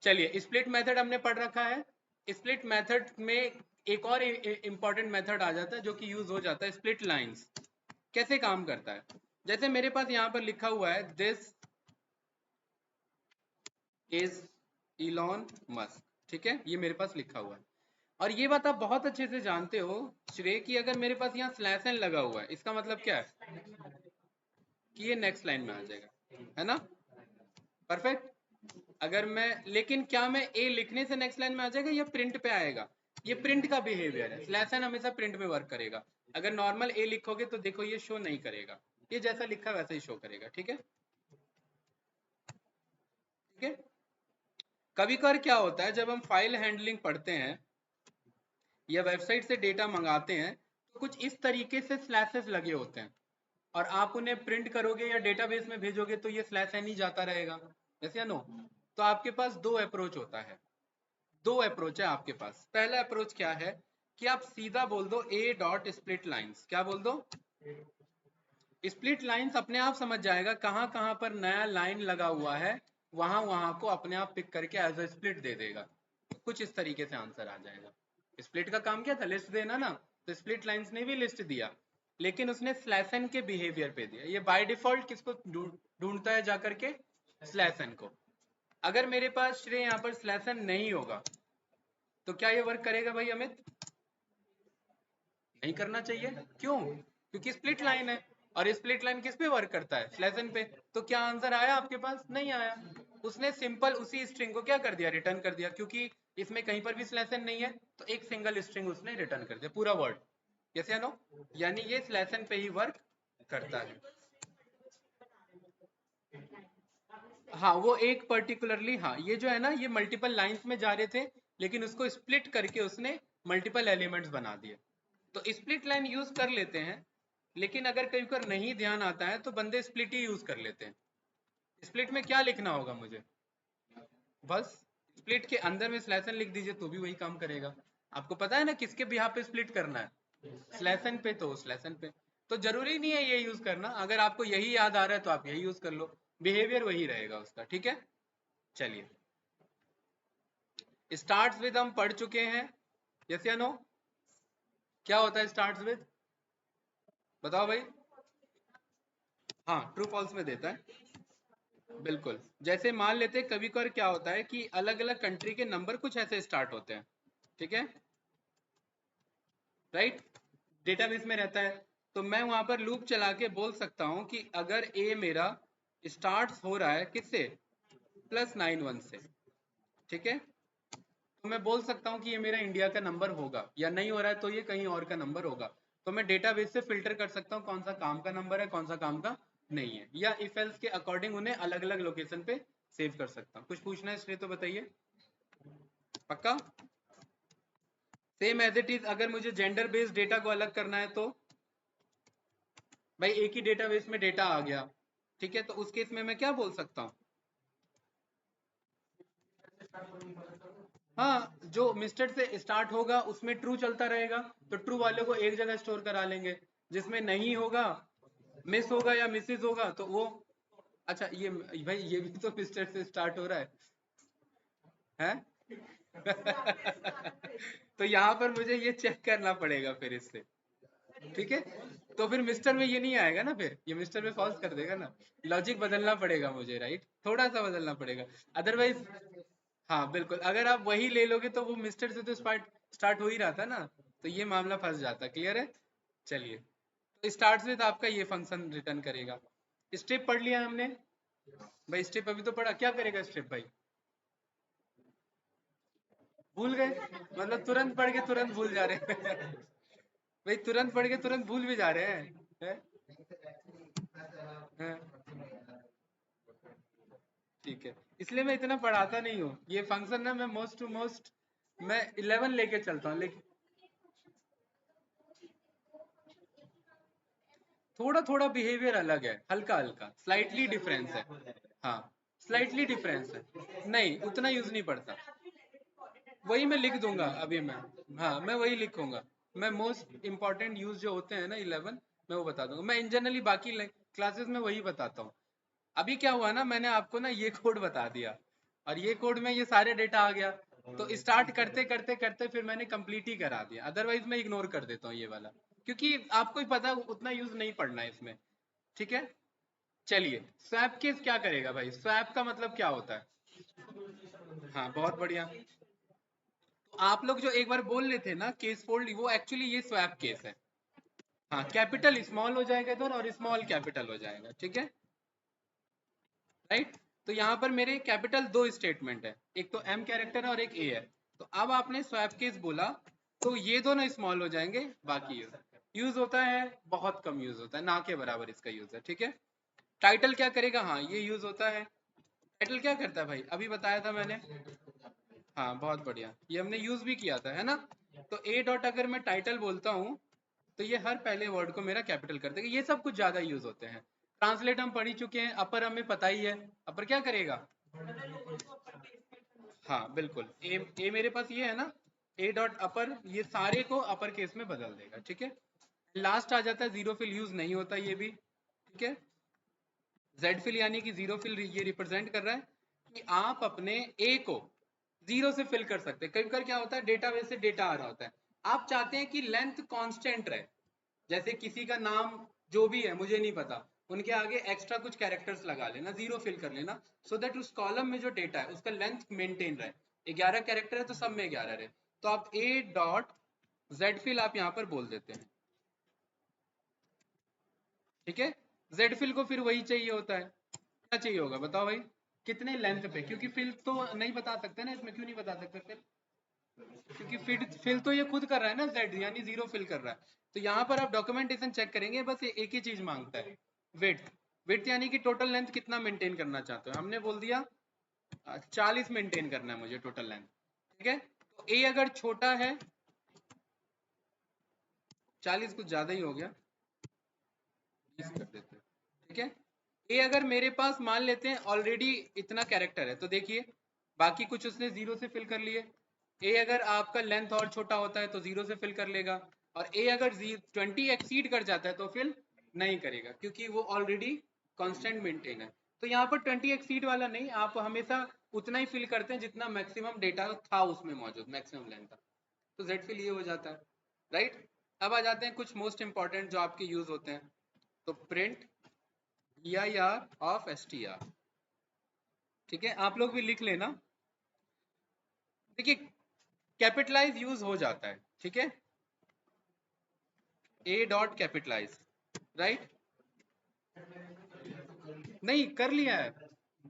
चलिए स्प्लिट मेथड हमने पढ़ रखा है। स्प्लिट मेथड में एक और इंपॉर्टेंट मेथड आ जाता है जो कि यूज हो जाता है, स्प्लिट लाइंस। कैसे काम करता है, जैसे मेरे पास यहाँ पर लिखा हुआ है दिस इज इलॉन मस्क, ठीक है, ये मेरे पास लिखा हुआ है। और ये बात आप बहुत अच्छे से जानते हो श्रेय कि अगर मेरे पास यहाँ स्लैश एन लगा हुआ है, इसका मतलब क्या है कि ये नेक्स्ट लाइन में आ जाएगा, है ना, परफेक्ट। अगर मैं, लेकिन क्या मैं ए लिखने से नेक्स्ट लाइन में आ जाएगा या प्रिंट पे आएगा, ये प्रिंट का बिहेवियर है। स्लैश एन हमेशा प्रिंट में वर्क करेगा। अगर नॉर्मल ए लिखोगे तो देखो ये शो नहीं करेगा, ये जैसा लिखा वैसा ही शो करेगा, ठीक है, ठीक है। कभी कभार क्या होता है जब हम फाइल हैंडलिंग पढ़ते हैं या वेबसाइट से डेटा मंगाते हैं तो कुछ इस तरीके से स्लैशेस लगे होते हैं और आप उन्हें प्रिंट करोगे या डेटाबेस में भेजोगे तो ये स्लैश एन ही जाता रहेगा, यस या नो। तो आपके पास दो अप्रोच होता है, दो अप्रोच है आपके पास। पहला अप्रोच क्या है कि आप सीधा बोल दो ए डॉट स्प्लिट लाइन्स, क्या बोल दो, स्प्लिट लाइन्स अपने आप समझ जाएगा कहाँ कहाँ पर नया लाइन लगा हुआ है, वहां वहां को अपने आप पिक करके एज अ स्प्लिट दे देगा। कुछ इस तरीके से आंसर आ जाएगा। स्प्लिट का काम क्या था, लिस्ट देना ना, तो स्प्लिट लाइन्स ने भी लिस्ट दिया लेकिन उसने स्लैश एन के बिहेवियर पे दिया। ये बाय डिफॉल्ट किसको ढूंढता है जाकर के, स्लैश एन को। अगर मेरे पास श्रेय यहाँ पर स्लैश एन नहीं होगा तो क्या ये वर्क करेगा भाई अमित, नहीं करना चाहिए। क्यों, क्योंकि स्प्लिट लाइन है और स्प्लिट लाइन किस पे वर्क करता है, स्लैश एन पे। तो क्या आंसर आया आपके पास, नहीं आया। उसने सिंपल उसी स्ट्रिंग को क्या कर दिया, रिटर्न कर दिया, क्योंकि इसमें कहीं पर भी स्लैश एन नहीं है तो एक सिंगल स्ट्रिंग उसने रिटर्न कर दिया, पूरा वर्ड, यस या नो। यानी ये स्लैश एन पे ही वर्क करता है। हाँ वो एक पर्टिकुलरली, हाँ ये जो है ना ये मल्टीपल लाइंस में जा रहे थे लेकिन उसको स्प्लिट करके उसने मल्टीपल एलिमेंट्स बना दिए। तो स्प्लिट लाइन यूज कर लेते हैं लेकिन अगर कहीं पर नहीं ध्यान आता है तो बंदे स्प्लिट ही यूज कर लेते हैं। स्प्लिट में क्या लिखना होगा मुझे, बस स्प्लिट के अंदर में स्लैश एन लिख दीजिए तो भी वही काम करेगा। आपको पता है ना किसके बिहाफ पे स्प्लिट करना है, स्लैश एन पे, तो स्लैश एन पे। तो जरूरी नहीं है ये यूज करना, अगर आपको यही याद आ रहा है तो आप यही यूज कर लो, बिहेवियर वही रहेगा उसका, ठीक है। चलिए, स्टार्ट्स विद हम पढ़ चुके हैं, यस या नो। क्या होता है स्टार्ट्स विद, बताओ भाई। हाँ ट्रू फॉल्स में देता है, बिल्कुल। जैसे मान लेते कभी कभार क्या होता है कि अलग अलग कंट्री के नंबर कुछ ऐसे स्टार्ट होते हैं, ठीक है, राइट, डेटाबेस में रहता है। तो मैं वहां पर लूप चला के बोल सकता हूं कि अगर ए मेरा स्टार्ट हो रहा है किससे, +91 से, ठीक है, तो मैं बोल सकता हूँ कि ये मेरा इंडिया का नंबर होगा, या नहीं हो रहा है तो ये कहीं और का नंबर होगा। तो मैं डेटाबेस से फिल्टर कर सकता हूँ कौन सा काम का नंबर है कौन सा काम का नहीं है, या इफ एल्स के अकॉर्डिंग उन्हें अलग अलग लोकेशन पे सेव कर सकता हूँ। कुछ पूछना है इसलिए तो बताइए, पक्का। सेम एज इट इज अगर मुझे जेंडर बेस्ड डेटा को अलग करना है तो भाई एक ही डेटाबेस में डेटा आ गया, ठीक है, तो उस केस में मैं क्या बोल सकता हूँ, हाँ जो मिस्टर से स्टार्ट होगा उसमें ट्रू चलता रहेगा, तो ट्रू वाले को एक जगह स्टोर करा लेंगे, जिसमें नहीं होगा, मिस होगा या मिसिस होगा तो वो, अच्छा ये भाई ये भी तो मिस्टर से स्टार्ट हो रहा है तो यहाँ पर मुझे ये चेक करना पड़ेगा फिर इससे, ठीक है। तो फिर मिस्टर में ये नहीं आएगा ना, फिर ये मिस्टर में फॉल्स कर देगा ना, लॉजिक बदलना पड़ेगा मुझे, राइट, थोड़ा सा बदलना पड़ेगा, अदरवाइज। हाँ बिल्कुल, अगर आप वही ले लोगे तो वो मिस्टर से तो स्टार्ट हो ही रहा था ना, तो ये मामला फंस जाता, क्लियर है। चलिए, तो स्टार्ट विद आपका ये फंक्शन रिटर्न करेगा। स्टेप पढ़ लिया हमने भाई, स्टेप अभी तो पढ़ा, क्या करेगा स्टेप भाई, भूल गए, मतलब तुरंत पढ़ के तुरंत भूल जा रहे हैं भाई तुरंत पढ़ के तुरंत भूल भी जा रहे हैं, है? हैं? ठीक है, इसलिए मैं इतना पढ़ाता नहीं हूँ ये फंक्शन ना, मैं मोस्ट टू मोस्ट मैं 11 लेके चलता हूँ, लेकिन थोड़ा थोड़ा बिहेवियर अलग है, हल्का हल्का स्लाइटली डिफरेंस है, हाँ स्लाइटली डिफरेंस है, नहीं उतना यूज नहीं पड़ता, वही मैं लिख दूंगा अभी मैं, हाँ मैं वही लिखूंगा, मैं मोस्ट इंपॉर्टेंट यूज जो होते हैं ना 11 मैं वो बता दूंगा, मैं इन जनरली बाकी क्लासेस में वही बताता हूँ। अभी क्या हुआ ना, मैंने आपको ना ये कोड बता दिया और ये कोड में ये सारे डेटा आ गया, तो स्टार्ट करते करते करते फिर मैंने कंप्लीट ही करा दिया, अदरवाइज मैं इग्नोर कर देता हूँ ये वाला, क्योंकि आपको ही पता है उतना यूज नहीं पड़ना है इसमें, ठीक है। चलिए, स्वैप केस क्या करेगा भाई, स्वैप का मतलब क्या होता है, हाँ बहुत बढ़िया। तो आप लोग जो एक बार बोल रहे थे ना केस फोल्ड, वो एक्चुअली ये स्वैप केस है, हाँ कैपिटल स्मॉल हो जाएगा इधर और स्मॉल कैपिटल हो जाएगा, ठीक है, राइट। तो यहाँ पर मेरे कैपिटल दो स्टेटमेंट है, एक तो एम कैरेक्टर है और एक ए है, तो अब आपने स्वैप केस बोला तो ये दोनों स्मॉल हो जाएंगे, बाकी यूज होता है, बहुत कम यूज होता है, ना के बराबर इसका यूज है, ठीक है। टाइटल क्या करेगा, हाँ ये यूज होता है, टाइटल क्या करता है भाई, अभी बताया था मैंने, हाँ बहुत बढ़िया, ये हमने यूज भी किया था, है ना। तो ए डॉट अगर मैं टाइटल बोलता हूँ तो ये हर पहले वर्ड को मेरा कैपिटल कर देगा। ये सब कुछ ज्यादा यूज होते हैं। ट्रांसलेट हम पढ़ ही चुके हैं, अपर हमें पता ही है, अपर क्या करेगा। हाँ बिल्कुल, ए मेरे पास ये है ना, ए डॉट अपर, ये सारे को अपर केस में बदल देगा, ठीक है। लास्ट आ जाता है जीरो फिल, यूज नहीं होता ये भी, ठीक है। जेड फिल यानी कि जीरो फिल ये रिप्रेजेंट कर रहा है कि आप अपने ए को जीरो से फिल कर सकते हैं। कई बार क्या होता है, डेटाबेस से डेटा आ रहा होता है, आप चाहते हैं कि लेंथ कांस्टेंट रहे, जैसे किसी का नाम जो भी है मुझे नहीं पता, उनके आगे एक्स्ट्रा कुछ कैरेक्टर्स लगा लेना, जीरो फिल कर लेना, सो दैट उस कॉलम में जो डेटा है उसका लेंथ मेंटेन रहे। 11 कैरेक्टर है तो सब में 11 रहे, तो आप ए डॉट जेड फिल आप यहाँ पर बोल देते हैं, ठीक है। जेड फिल को फिर वही चाहिए होता है, क्या चाहिए होगा बताओ भाई, कितने लेंथ पे, क्योंकि फिल तो नहीं बता सकते ना इसमें, क्यों नहीं बता सकते फिर, क्योंकि फिल तो ये खुद कर रहा है ना, जेड यानी जीरो फिल कर रहा है। तो यहाँ पर आप डॉक्यूमेंटेशन चेक करेंगे, बस ये एक ही चीज मांगता है, विड्थ। विड्थ यानी कि टोटल लेंथ कितना मेंटेन करना चाहते हो, हमने बोल दिया 40 मेंटेन करना है मुझे टोटल लेंथ, ठीक है। तो ए अगर छोटा है, 40 कुछ ज्यादा ही हो गया, 20 कर देते हैं, ठीक है। ए अगर मेरे पास मान लेते हैं ऑलरेडी इतना कैरेक्टर है, तो देखिए बाकी कुछ उसने जीरो से फिल कर लिए। ए अगर आपका लेंथ और छोटा होता है तो जीरो से फिल कर लेगा, और ए अगर 20 एक्सीड कर जाता है तो फिल नहीं करेगा, क्योंकि वो ऑलरेडी कांस्टेंट मेंटेन है। तो यहाँ पर 20 एक्सीड वाला नहीं, आप हमेशा उतना ही फिल करते हैं जितना मैक्सिमम डेटा था उसमें मौजूद, मैक्सिमम लेंथ था, तो जेड फिल ये हो जाता है, राइट। अब आ जाते हैं कुछ मोस्ट इंपॉर्टेंट जो आपके यूज होते हैं। तो प्रिंट EIR ऑफ STR, ठीक है, आप लोग भी लिख लेना। देखिए कैपिटलाइज यूज हो जाता है, ठीक है, ए डॉट कैपिटलाइज, राइट। नहीं कर लिया है,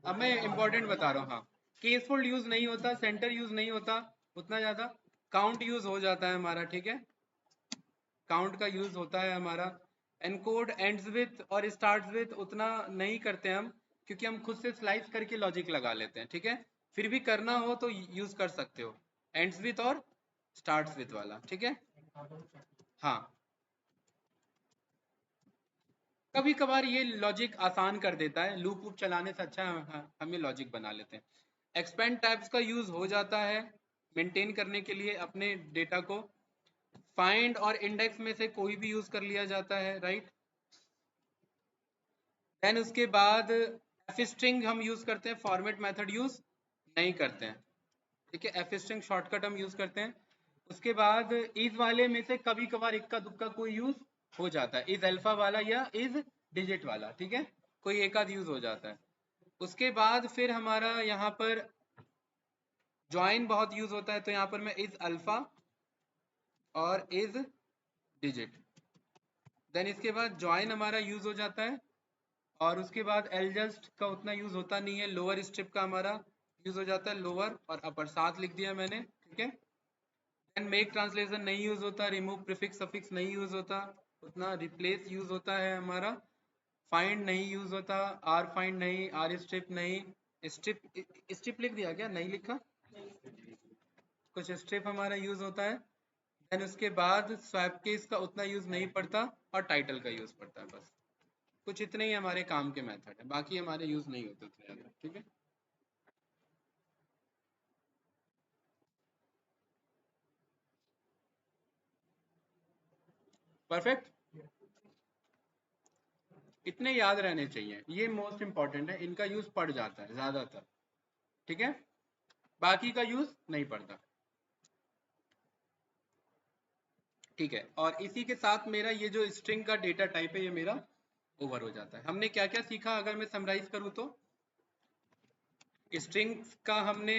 अब मैं इंपॉर्टेंट बता रहा हूँ, हाँ। केसफुल यूज नहीं होता, सेंटर यूज नहीं होता उतना ज्यादा, काउंट यूज हो जाता है हमारा, ठीक है, काउंट का यूज होता है हमारा। एनकोड एंड्स विथ और स्टार्ट्स विथ उतना नहीं करते हम, क्योंकि हम खुद से स्लाइस करके लॉजिक लगा लेते हैं, ठीक है। फिर भी करना हो तो यूज कर सकते हो, एंड्स विथ और स्टार्ट्स विथ वाला, ठीक है। हाँ, कभी कभार ये लॉजिक आसान कर देता है, लूप वूप चलाने से अच्छा हम ये लॉजिक बना लेते हैं। एक्सपेंड टाइप्स का यूज हो जाता है मेंटेन करने के लिए अपने डेटा को। फाइंड और इंडेक्स में से कोई भी यूज कर लिया जाता है, राइट। देन उसके बाद एफ स्ट्रिंग हम यूज करते हैं, फॉर्मेट मेथड यूज नहीं करते हैं, ठीक है। एफ स्ट्रिंग शॉर्टकट हम यूज करते हैं। उसके बाद इज वाले में से कभी कभार इक्का दुक्का कोई यूज हो जाता है, इज अल्फा वाला या इज डिजिट वाला, ठीक है, कोई एक आध यूज हो जाता है। उसके बाद फिर हमारा यहाँ पर ज्वाइन बहुत यूज होता है, तो यहाँ पर मैं इज अल्फा और इज डिजिट, देन इसके बाद ज्वाइन हमारा यूज हो जाता है। और उसके बाद एलजस्ट का उतना यूज होता नहीं है, लोअर स्ट्रिप का हमारा यूज हो जाता है, लोअर और अपर साथ लिख दिया मैंने, ठीक है। देन मेक ट्रांसलेशन नहीं यूज होता, रिमूव प्रीफिक्स सफिक्स नहीं यूज होता उतना, रिप्लेस यूज होता है हमारा, फाइंड नहीं यूज होता, आर फाइंड नहीं, आर स्ट्रिप नहीं, स्ट्रिप स्ट्रिप लिख दिया क्या, नहीं लिखा, कुछ स्ट्रिप हमारा यूज होता है। देन उसके बाद स्वैप केस का उतना यूज नहीं पड़ता, और टाइटल का यूज पड़ता है, बस कुछ इतने ही हमारे काम के मेथड है, बाकी हमारे यूज नहीं होते उतने ज्यादा, ठीक है। परफेक्ट, इतने याद रहने चाहिए, ये मोस्ट इंपॉर्टेंट है, इनका यूज पड़ जाता है ज्यादातर, ठीक है, बाकी का यूज नहीं पड़ता, ठीक है। और इसी के साथ मेरा ये जो स्ट्रिंग का डेटा टाइप है ये मेरा ओवर हो जाता है। हमने क्या क्या सीखा, अगर मैं समराइज करूँ तो, स्ट्रिंग्स का हमने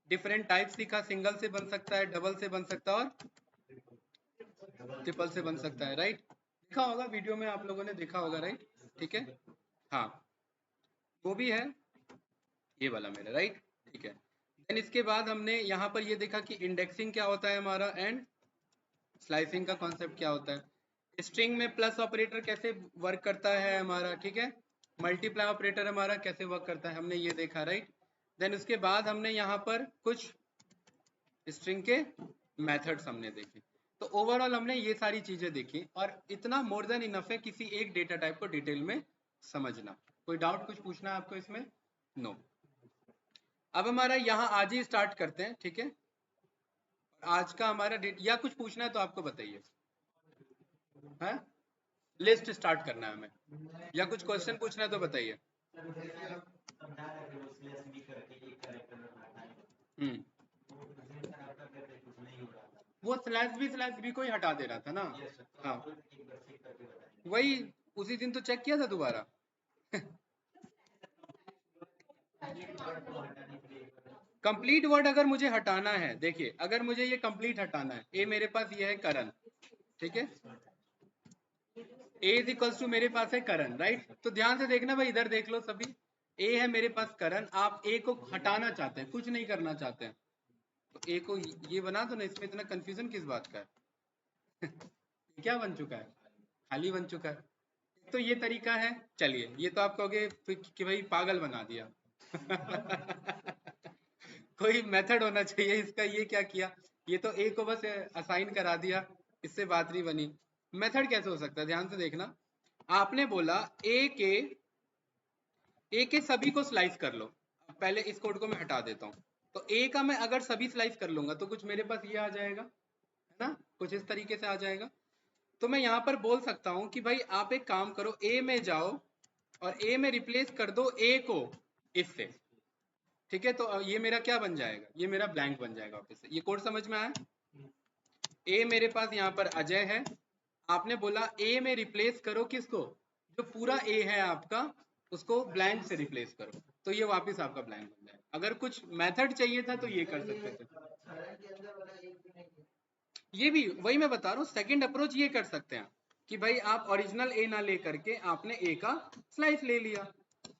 डिफरेंट टाइप सीखा, सिंगल से बन सकता है, डबल से बन सकता है, और ट्रिपल से बन सकता है, राइट। देखा होगा वीडियो में, आप लोगों ने देखा होगा, राइट, ठीक है। हाँ, वो भी है ये वाला मेरा, राइट, ठीक है। देन इसके बाद हमने यहाँ पर ये देखा कि इंडेक्सिंग क्या होता है हमारा, एंड स्लाइसिंग का कॉन्सेप्ट क्या होता है, स्ट्रिंग में प्लस ऑपरेटर कैसे वर्क करता है हमारा, ठीक है, मल्टीप्लाई ऑपरेटर हमारा कैसे वर्क करता है, हमने ये देखा, राइट। देन उसके बाद हमने यहाँ पर कुछ स्ट्रिंग के मेथड्स हमने देखे। तो ओवरऑल हमने ये सारी चीजें देखी और इतना मोर देन इनफ है किसी एक डेटा टाइप को डिटेल में समझना। कोई डाउट कुछ पूछना है आपको इसमें? नो। अब हमारा यहाँ आज ही स्टार्ट करते हैं, ठीक है? आज का हमारा डेट या कुछ पूछना है तो आपको बताइए, है? लिस्ट स्टार्ट करना है हमें या कुछ क्वेश्चन पूछना है तो बताइए। वो स्लैश भी कोई हटा दे रहा था ना। हाँ वही, उसी दिन तो चेक किया था दोबारा। कंप्लीट वर्ड अगर मुझे हटाना है, देखिए अगर मुझे ये कंप्लीट हटाना है, ए मेरे पास ये है करण, ठीक है? ए इज इक्वल्स टू मेरे पास है करण, राइट? तो ध्यान से देखना भाई, इधर देख लो सभी, ए है मेरे पास करण, आप ए को हटाना चाहते हैं, कुछ नहीं करना चाहते हैं, तो ए को ये बना दो ना। इसमें इतना कंफ्यूजन किस बात का है? क्या बन चुका है? खाली बन चुका है। तो ये तरीका है। चलिए, ये तो आप कहोगे कि भाई पागल बना दिया। कोई मेथड होना चाहिए इसका, ये क्या किया? ये तो ए को बस असाइन करा दिया, इससे बात नहीं बनी। मेथड कैसे हो सकता है? ध्यान से देखना, आपने बोला ए के सभी को स्लाइस कर लो। पहले इस कोड को मैं हटा देता हूँ। तो ए का मैं अगर सभी स्लाइस कर लूंगा तो कुछ मेरे पास ये आ जाएगा, है ना? कुछ इस तरीके से आ जाएगा। तो मैं यहाँ पर बोल सकता हूँ कि भाई आप एक काम करो, ए में जाओ और ए में रिप्लेस कर दो ए को इससे, ठीक है? तो ये मेरा क्या बन जाएगा? ये मेरा ब्लैंक बन जाएगा वापस से। ये कोड समझ में आया? ए मेरे पास यहाँ पर अजय है, आपने बोला ए में रिप्लेस करो किसको? जो पूरा ए है आपका, उसको ब्लैंक से रिप्लेस करो, तो ये वापस आपका ब्लैंक बन जाएगा। अगर कुछ मेथड चाहिए था तो ये कर सकते थे। ये भी वही मैं बता रहा हूँ, सेकंड अप्रोच ये कर सकते हैं कि भाई आप ओरिजिनल ए ना ले करके आपने ए का स्लाइस ले लिया।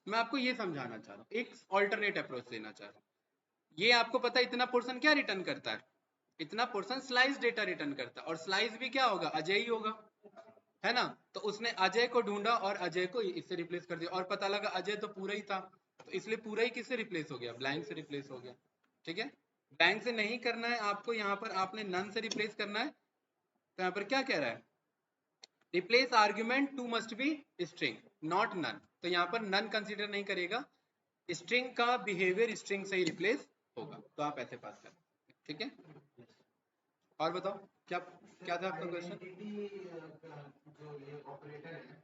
मैं आपको ये समझाना चाह रहा हूँ, एक ऑल्टरनेट अप्रोच देना चाह रहा हूँ। ये आपको पता है इतना पोर्शन क्या रिटर्न करता है? इतना पोर्शन स्लाइस डेटा रिटर्न करता है, और स्लाइस भी क्या होगा? अजय ही होगा, है ना? तो उसने अजय को ढूंढा और अजय को इससे रिप्लेस कर दिया, और पता लगा अजय तो पूरा ही था, तो इसलिए पूरा ही किससे रिप्लेस हो गया? ब्लैंक से रिप्लेस हो गया, ठीक है? ब्लैंक से नहीं करना है आपको, यहाँ पर आपने नन से रिप्लेस करना है। तो यहाँ पर क्या कह रहा है? Replace argument two must be string not none. तो यहाँ पर नन कंसीडर नहीं करेगा, स्ट्रिंग का बिहेवियर स्ट्रिंग से ही रिप्लेस होगा। तो आप ऐसे पास कर, ठीक है? और बताओ क्या क्या था आपका क्वेश्चन? जो ये ऑपरेटर है,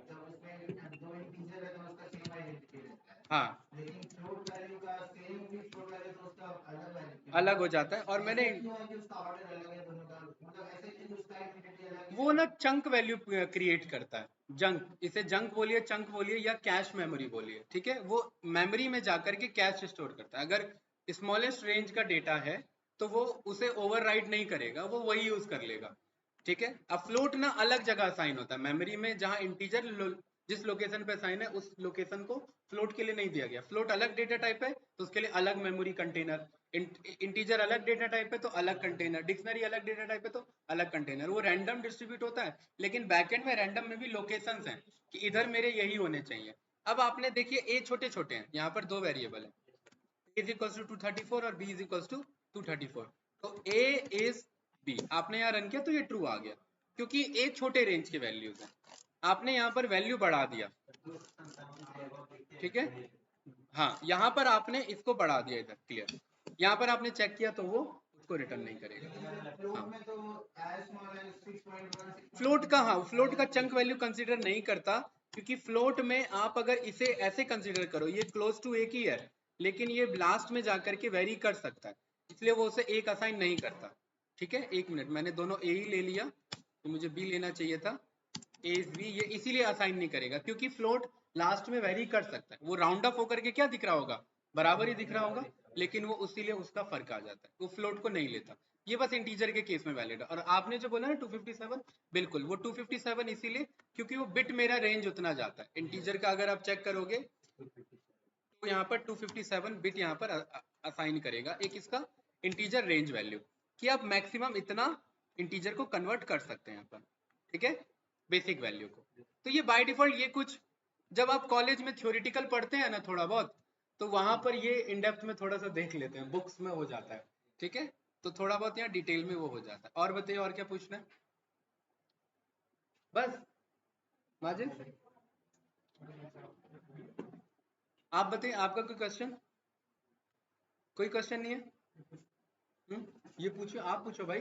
जब उसमें दो इंटीजर है तो उसका सेम आइडेंटिटी रहता है, हाँ, लेकिन फ्लोट वैल्यू का सेम भी फ्लोट वैल्यू तो उसका अलग वैल्यू अलग हो जाता है। और मैंने उसका ऑर्डर अलग है दोनों का, मतलब ऐसे कि उसका आइडेंटिटी अलग है। वो ना चंक वैल्यू क्रिएट करता है, जंक, इसे जंक बोलिए, चंक बोलिए या कैश मेमोरी बोलिए, ठीक है? वो मेमोरी में जाकर के कैश स्टोर करता है। अगर स्मॉलेस्ट रेंज का डेटा है तो वो उसे ओवरराइट नहीं करेगा, वो वही यूज कर लेगा, ठीक है? अब फ्लोट ना अलग जगह असाइन होता है मेमोरी में, जहां इंटीजर जिस लोकेशन पे असाइन है उस लोकेशन को फ्लोट के लिए नहीं दिया गया। फ्लोट अलग डेटा टाइप है तो उसके लिए अलग मेमोरी कंटेनर, इंटीजर अलग डेटा टाइप है तो अलग कंटेनर, डिक्शनरी अलग डेटा टाइप है तो अलग कंटेनर। वो रैंडम डिस्ट्रीब्यूट होता है, लेकिन बैकएंड में रैंडम में भी लोकेशंस हैं कि इधर मेरे यही होने चाहिए। अब आपने देखिए ए छोटे छोटे हैं, यहाँ पर दो वेरिएबल है, इज इक्वल्स टू 234 और बी इज इक्वल्स टू 234। तो ए इज बी आपने यहाँ रन किया तो ये ट्रू आ गया, क्योंकि ए छोटे रेंज के वैल्यूज हैं। आपने यहाँ पर वैल्यू बढ़ा दिया, ठीक है? हाँ, यहाँ पर आपने इसको बढ़ा दिया इधर, क्लियर? यहाँ पर आपने चेक किया तो वो उसको रिटर्न नहीं करेगा। हाँ, फ्लोट का, हाँ, फ्लोट का चंक वैल्यू कंसीडर नहीं करता, क्योंकि फ्लोट में आप अगर इसे ऐसे कंसीडर करो, ये क्लोज टू एक ही है, लेकिन ये लास्ट में जाकर के वेरी कर सकता है, इसलिए वो उसे एक असाइन नहीं करता, ठीक है? एक मिनट, मैंने दोनों ए ही ले लिया तो मुझे बी लेना चाहिए था। ए इज बी, ये इसीलिए असाइन नहीं करेगा क्योंकि फ्लोट लास्ट में वेरी कर सकता है। वो राउंड अप होकर के क्या दिख रहा होगा? बराबर ही दिख रहा होगा, लेकिन वो उसीलिए उसका फर्क आ जाता है, वो फ्लोट को नहीं लेता। ये बस इंटीजर के केस में वैलिड है। और आपने जो बोला ना 257, बिल्कुल वो 257 इसीलिए क्योंकि वो बिट मेरा रेंज उतना जाता है। इंटीजर का अगर आप चेक करोगे तो यहाँ पर 257 बिट यहाँ पर असाइन करेगा एक इसका इंटीजर रेंज वैल्यू, कि आप मैक्सिमम इतना इंटीजर को कन्वर्ट कर सकते हैं यहाँ पर, ठीक है? बेसिक वैल्यू को। तो ये बाय डिफॉल्ट, ये कुछ जब आप कॉलेज में थ्योरेटिकल पढ़ते हैं ना थोड़ा बहुत, तो वहां पर ये इन डेप्थ में थोड़ा सा देख लेते हैं, बुक्स में हो जाता है ठीक है, तो थोड़ा बहुत यहाँ डिटेल में वो हो जाता है। और बताइए और क्या पूछना है? बस माजिद, आप बताइए, आपका कोई क्वेश्चन? कोई क्वेश्चन नहीं है? ये पूछो, आप पूछो भाई।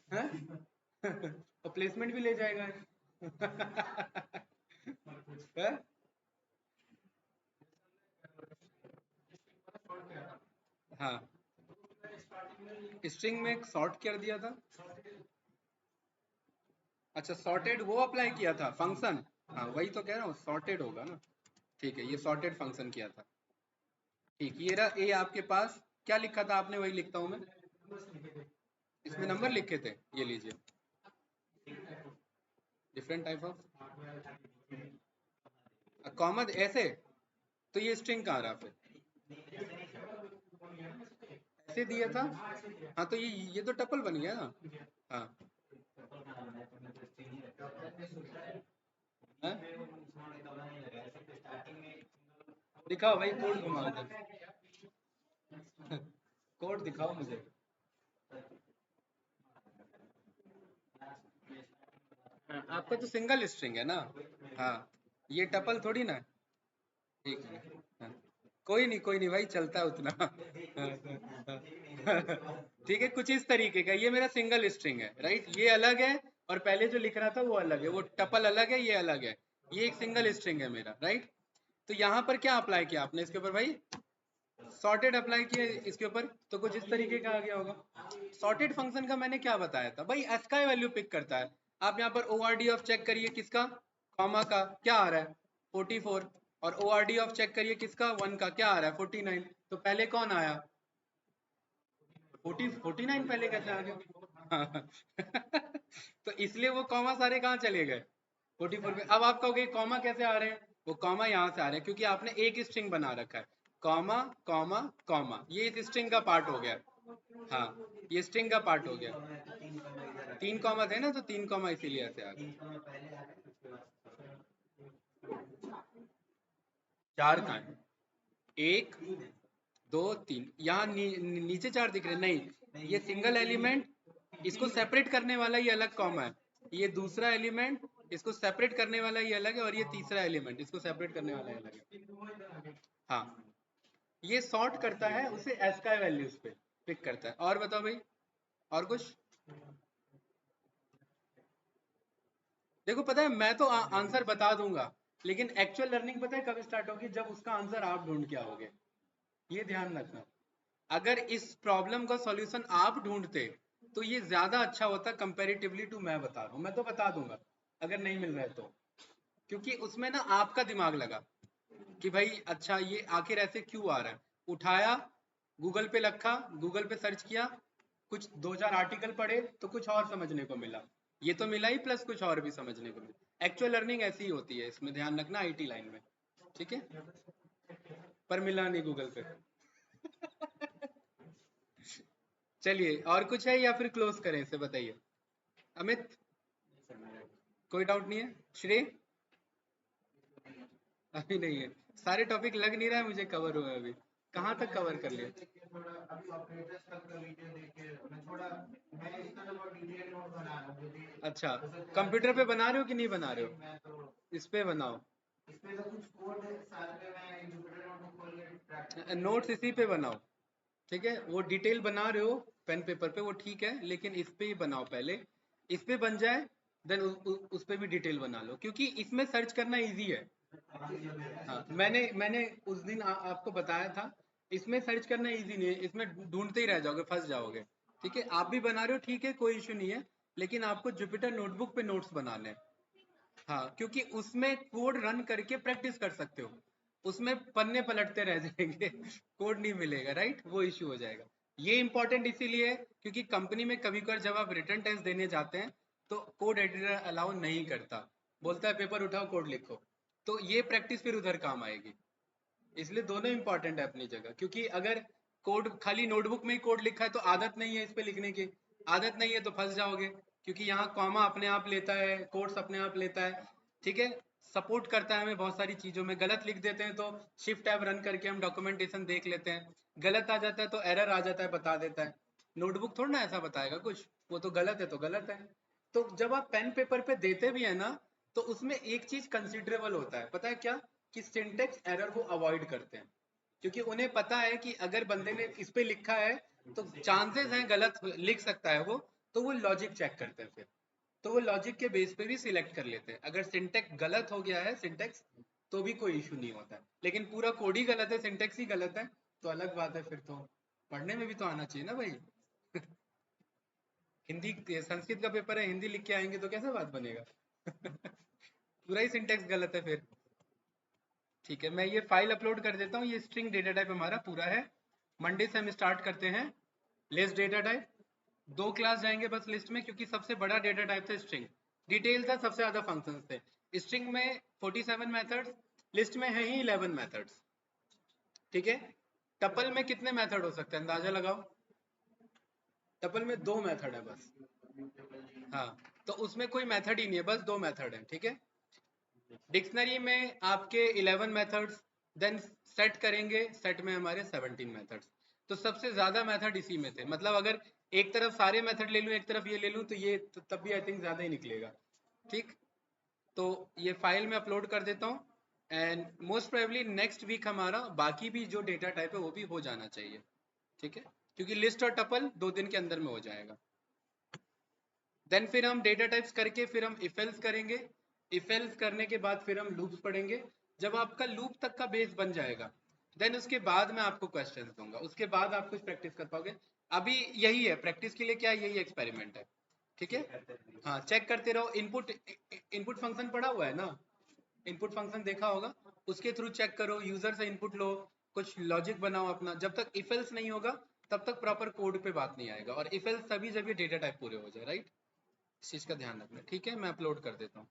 हैं? और प्लेसमेंट भी ले जाएगा। हैं? हाँ, स्ट्रिंग में सॉर्ट कर दिया था। अच्छा, सॉर्टेड वो अप्लाई किया था फंक्शन। हाँ वही तो कह रहा हूँ, सॉर्टेड होगा ना। ठीक है, ये सॉर्टेड फंक्शन किया था। ठीक, ये रहा ए आपके पास। क्या लिखा था आपने? वही लिखता हूँ मैं। इसमें नंबर लिखे थे, ये लीजिए। डिफरेंट टाइप ऑफ कॉमन ऐसे। तो ये स्ट्रिंग कहाँ रहा फिर? ऐसे दिया था। हाँ तो ये तो टपल बन गया ना। हाँ। हैं? दिखाओ भाई, कोड घुमाओ इधर। कोड दिखाओ मुझे। हाँ, आपका तो सिंगल स्ट्रिंग है ना। हाँ, ये टपल थोड़ी ना। ठीक है। हाँ, कोई नहीं भाई, चलता है उतना। ठीक है, कुछ इस तरीके का। ये मेरा सिंगल स्ट्रिंग है, राइट? ये अलग है, और पहले जो लिख रहा था वो अलग है। वो टपल अलग है, ये अलग है। ये एक सिंगल स्ट्रिंग है मेरा, राइट? तो यहाँ पर क्या अप्लाई किया आपने इसके ऊपर भाई? सॉर्टेड अप्लाई किया इसके ऊपर, तो कुछ इस तरीके का आ गया होगा। सॉर्टेड फंक्शन का मैंने क्या बताया था भाई? एस का वैल्यू पिक करता है। आप यहाँ पर ORD ऑफ चेक करिए, किसका? कॉमा का। क्या आ रहा है? 44। और ORD ऑफ चेक करिए किसका? 1 का। क्या आ रहा है? 49। तो पहले कौन आया? 49 पहले कैसे आ गया? तो इसलिए वो कॉमा सारे कहाँ चले गए? 44 पे। अब आप कहोगे कॉमा कैसे आ रहे हैं? वो कॉमा यहाँ से आ रहे हैं क्योंकि आपने एक स्ट्रिंग बना रखा है। कॉमा कॉमा कॉमा, ये इस स्ट्रिंग का पार्ट हो गया। हाँ, ये स्ट्रिंग का पार्ट हो गया। 3 कॉमा थे ना, तो 3 कॉमा इसीलिए ऐसे आ गए। 4 कहाँ है? 1 2 3, यहाँ नीचे 4 दिख रहे हैं? नहीं, ये सिंगल एलिमेंट, इसको सेपरेट करने वाला ये अलग कॉमा है। ये दूसरा एलिमेंट, इसको सेपरेट करने वाला ये अलग है। और ये तीसरा एलिमेंट, इसको सेपरेट करने वाला ये अलग है। हाँ, ये सॉर्ट करता है, उसे एस का वैल्यूज पे पिक करता है। और बताओ भाई, और कुछ? देखो पता है, मैं तो आंसर बता दूंगा, लेकिन एक्चुअल लर्निंग पता है कब स्टार्ट होगी? जब उसका आंसर आप ढूंढ के आओगे। ये ध्यान रखना। अगर इस प्रॉब्लम का सॉल्यूशन आप ढूंढते तो ये ज्यादा अच्छा होता कंपैरेटिवली टू मैं बता रहा हूँ। मैं तो बता दूंगा अगर नहीं मिल रहा है तो, क्योंकि उसमें ना आपका दिमाग लगा कि भाई अच्छा ये आखिर ऐसे क्यों आ रहा है। उठाया, गूगल पे रखा, गूगल पे सर्च किया, कुछ 2-4 आर्टिकल पढ़े तो कुछ और समझने को मिला। ये तो मिला ही, प्लस कुछ और भी समझने को मिला। एक्चुअल लर्निंग ऐसी ही होती है, इसमें ध्यान रखना IT लाइन में। ठीक है, पर मिला नहीं गूगल पे। चलिए, और कुछ है या फिर क्लोज करें इसे? बताइए अमित। कोई डाउट नहीं है? श्रेय? अभी नहीं है। सारे टॉपिक लग नहीं रहा है मुझे कवर हुए अभी। कहाँ तक कवर कर लिया? अच्छा, कंप्यूटर पे बना रहे हो कि नहीं बना रहे हो? इस पे बनाओ। नोट्स इसी पे बनाओ। ठीक है, वो डिटेल बना रहे हो पेन पेपर पे, वो ठीक है, लेकिन इस पे ही बनाओ पहले। इस पे बन जाए, देन उस पे भी डिटेल बना लो, क्योंकि इसमें सर्च करना इजी है। हाँ, मैंने उस दिन आपको बताया था, इसमें सर्च करना इजी नहीं है। इसमें ढूंढते ही रह जाओगे, फंस जाओगे। ठीक है, आप भी बना रहे हो, ठीक है, कोई इशू नहीं है, लेकिन आपको जुपिटर नोटबुक पे नोट्स बनाने हैं। हाँ, क्योंकि उसमें कोड रन करके प्रैक्टिस कर सकते हो। उसमें पन्ने पलटते रह जाएंगे, कोड नहीं मिलेगा, राइट? वो इश्यू हो जाएगा। ये इंपॉर्टेंट इसीलिए है क्योंकि कंपनी में कभी कभार जब आप रिटर्न टेस्ट देने जाते हैं तो कोड एडिटर अलाउ नहीं करता, बोलता है पेपर उठाओ कोड लिखो। तो ये प्रैक्टिस फिर उधर काम आएगी। इसलिए दोनों इंपॉर्टेंट है अपनी जगह, क्योंकि अगर कोड खाली नोटबुक में ही कोड लिखा है तो आदत नहीं है इस पे लिखने की, आदत नहीं है तो फंस जाओगे। क्योंकि यहाँ कॉमा अपने आप लेता है, कोट्स अपने आप लेता है। ठीक है, सपोर्ट करता है हमें बहुत सारी चीजों में। गलत लिख देते हैं तो शिफ्ट टैब रन करके हम डॉक्यूमेंटेशन देख लेते हैं, गलत आ जाता है तो एरर आ जाता है, बता देता है। नोटबुक थोड़ा ना ऐसा बताएगा कुछ, वो तो गलत है तो गलत है। तो जब आप पेन पेपर पे देते भी है ना, तो उसमें एक चीज कंसिडरेबल होता है, पता है क्या, कि सिंटेक्स एरर को अवॉइड करते हैं, क्योंकि उन्हें पता है कि अगर बंदे ने इस पे लिखा है तो चांसेस हैं गलत लिख सकता है वो, तो वो लॉजिक चेक करते हैं फिर, तो वो लॉजिक के बेस पे भी सिलेक्ट कर लेते हैं। अगर सिंटेक्स गलत हो गया है सिंटेक्स, तो भी कोई इशू नहीं होता है, लेकिन पूरा कोड ही गलत है, सिंटेक्स ही गलत है, तो अलग बात है, फिर तो पढ़ने में भी तो आना चाहिए ना भाई। हिंदी संस्कृत का पेपर है, हिंदी लिख के आएंगे तो कैसा बात बनेगा। पूरा ही सिंटेक्स गलत है फिर। ठीक है, मैं ये फाइल अपलोड कर देता हूँ, ये स्ट्रिंग डेटा टाइप हमारा पूरा है। मंडे से हम स्टार्ट करते हैं लिस्ट डेटा टाइप। 2 क्लास जाएंगे बस लिस्ट में, क्योंकि सबसे बड़ा डेटा टाइप था स्ट्रिंग, डिटेल था, सबसे ज्यादा फंक्शंस थे। स्ट्रिंग में 47 मेथड्स, लिस्ट में है ही 11 मेथड्स। ठीक है, टपल में कितने मेथड हो सकते हैं अंदाजा लगाओ। टपल में 2 मेथड है बस। हाँ, तो उसमें कोई मेथड ही नहीं है, बस 2 मेथड है। ठीक है, डिक्शनरी में आपके 11 मेथड्स, देन सेट करेंगे, सेट में हमारे 17 मेथड्स। तो सबसे ज्यादा मेथड इसी में थे, मतलब अगर एक तरफ सारे मेथड ले लूं, एक तरफ ये ले लूं, तो ये तब भी आई थिंक ज्यादा ही निकलेगा। ठीक, तो ये फाइल में अपलोड कर देता हूँ, and most probably next week हमारा बाकी भी जो डेटा टाइप है वो भी हो जाना चाहिए। ठीक है, क्योंकि लिस्ट और टपल 2 दिन के अंदर में हो जाएगा। देन फिर हम डेटा टाइप्स करके फिर हम इफ एल्स करेंगे। इफ एल्स करने के बाद फिर हम लूप्स पढ़ेंगे। जब आपका लूप तक का बेस बन जाएगा, देन उसके बाद मैं आपको क्वेश्चन दूंगा, उसके बाद आप कुछ प्रैक्टिस कर पाओगे। अभी यही है प्रैक्टिस के लिए, क्या यही एक्सपेरिमेंट है। ठीक है, हाँ चेक करते रहो। इनपुट इनपुट फंक्शन पढ़ा हुआ है ना, इनपुट फंक्शन देखा होगा, उसके थ्रू चेक करो, यूजर से इनपुट लो, कुछ लॉजिक बनाओ अपना। जब तक इफ एल्स नहीं होगा तब तक प्रॉपर कोड पे बात नहीं आएगा, और इफ एल्स तभी जब ये डेटा टाइप पूरे हो जाए, राइट। इस चीज का ध्यान रखना। ठीक है, मैं अपलोड कर देता हूँ।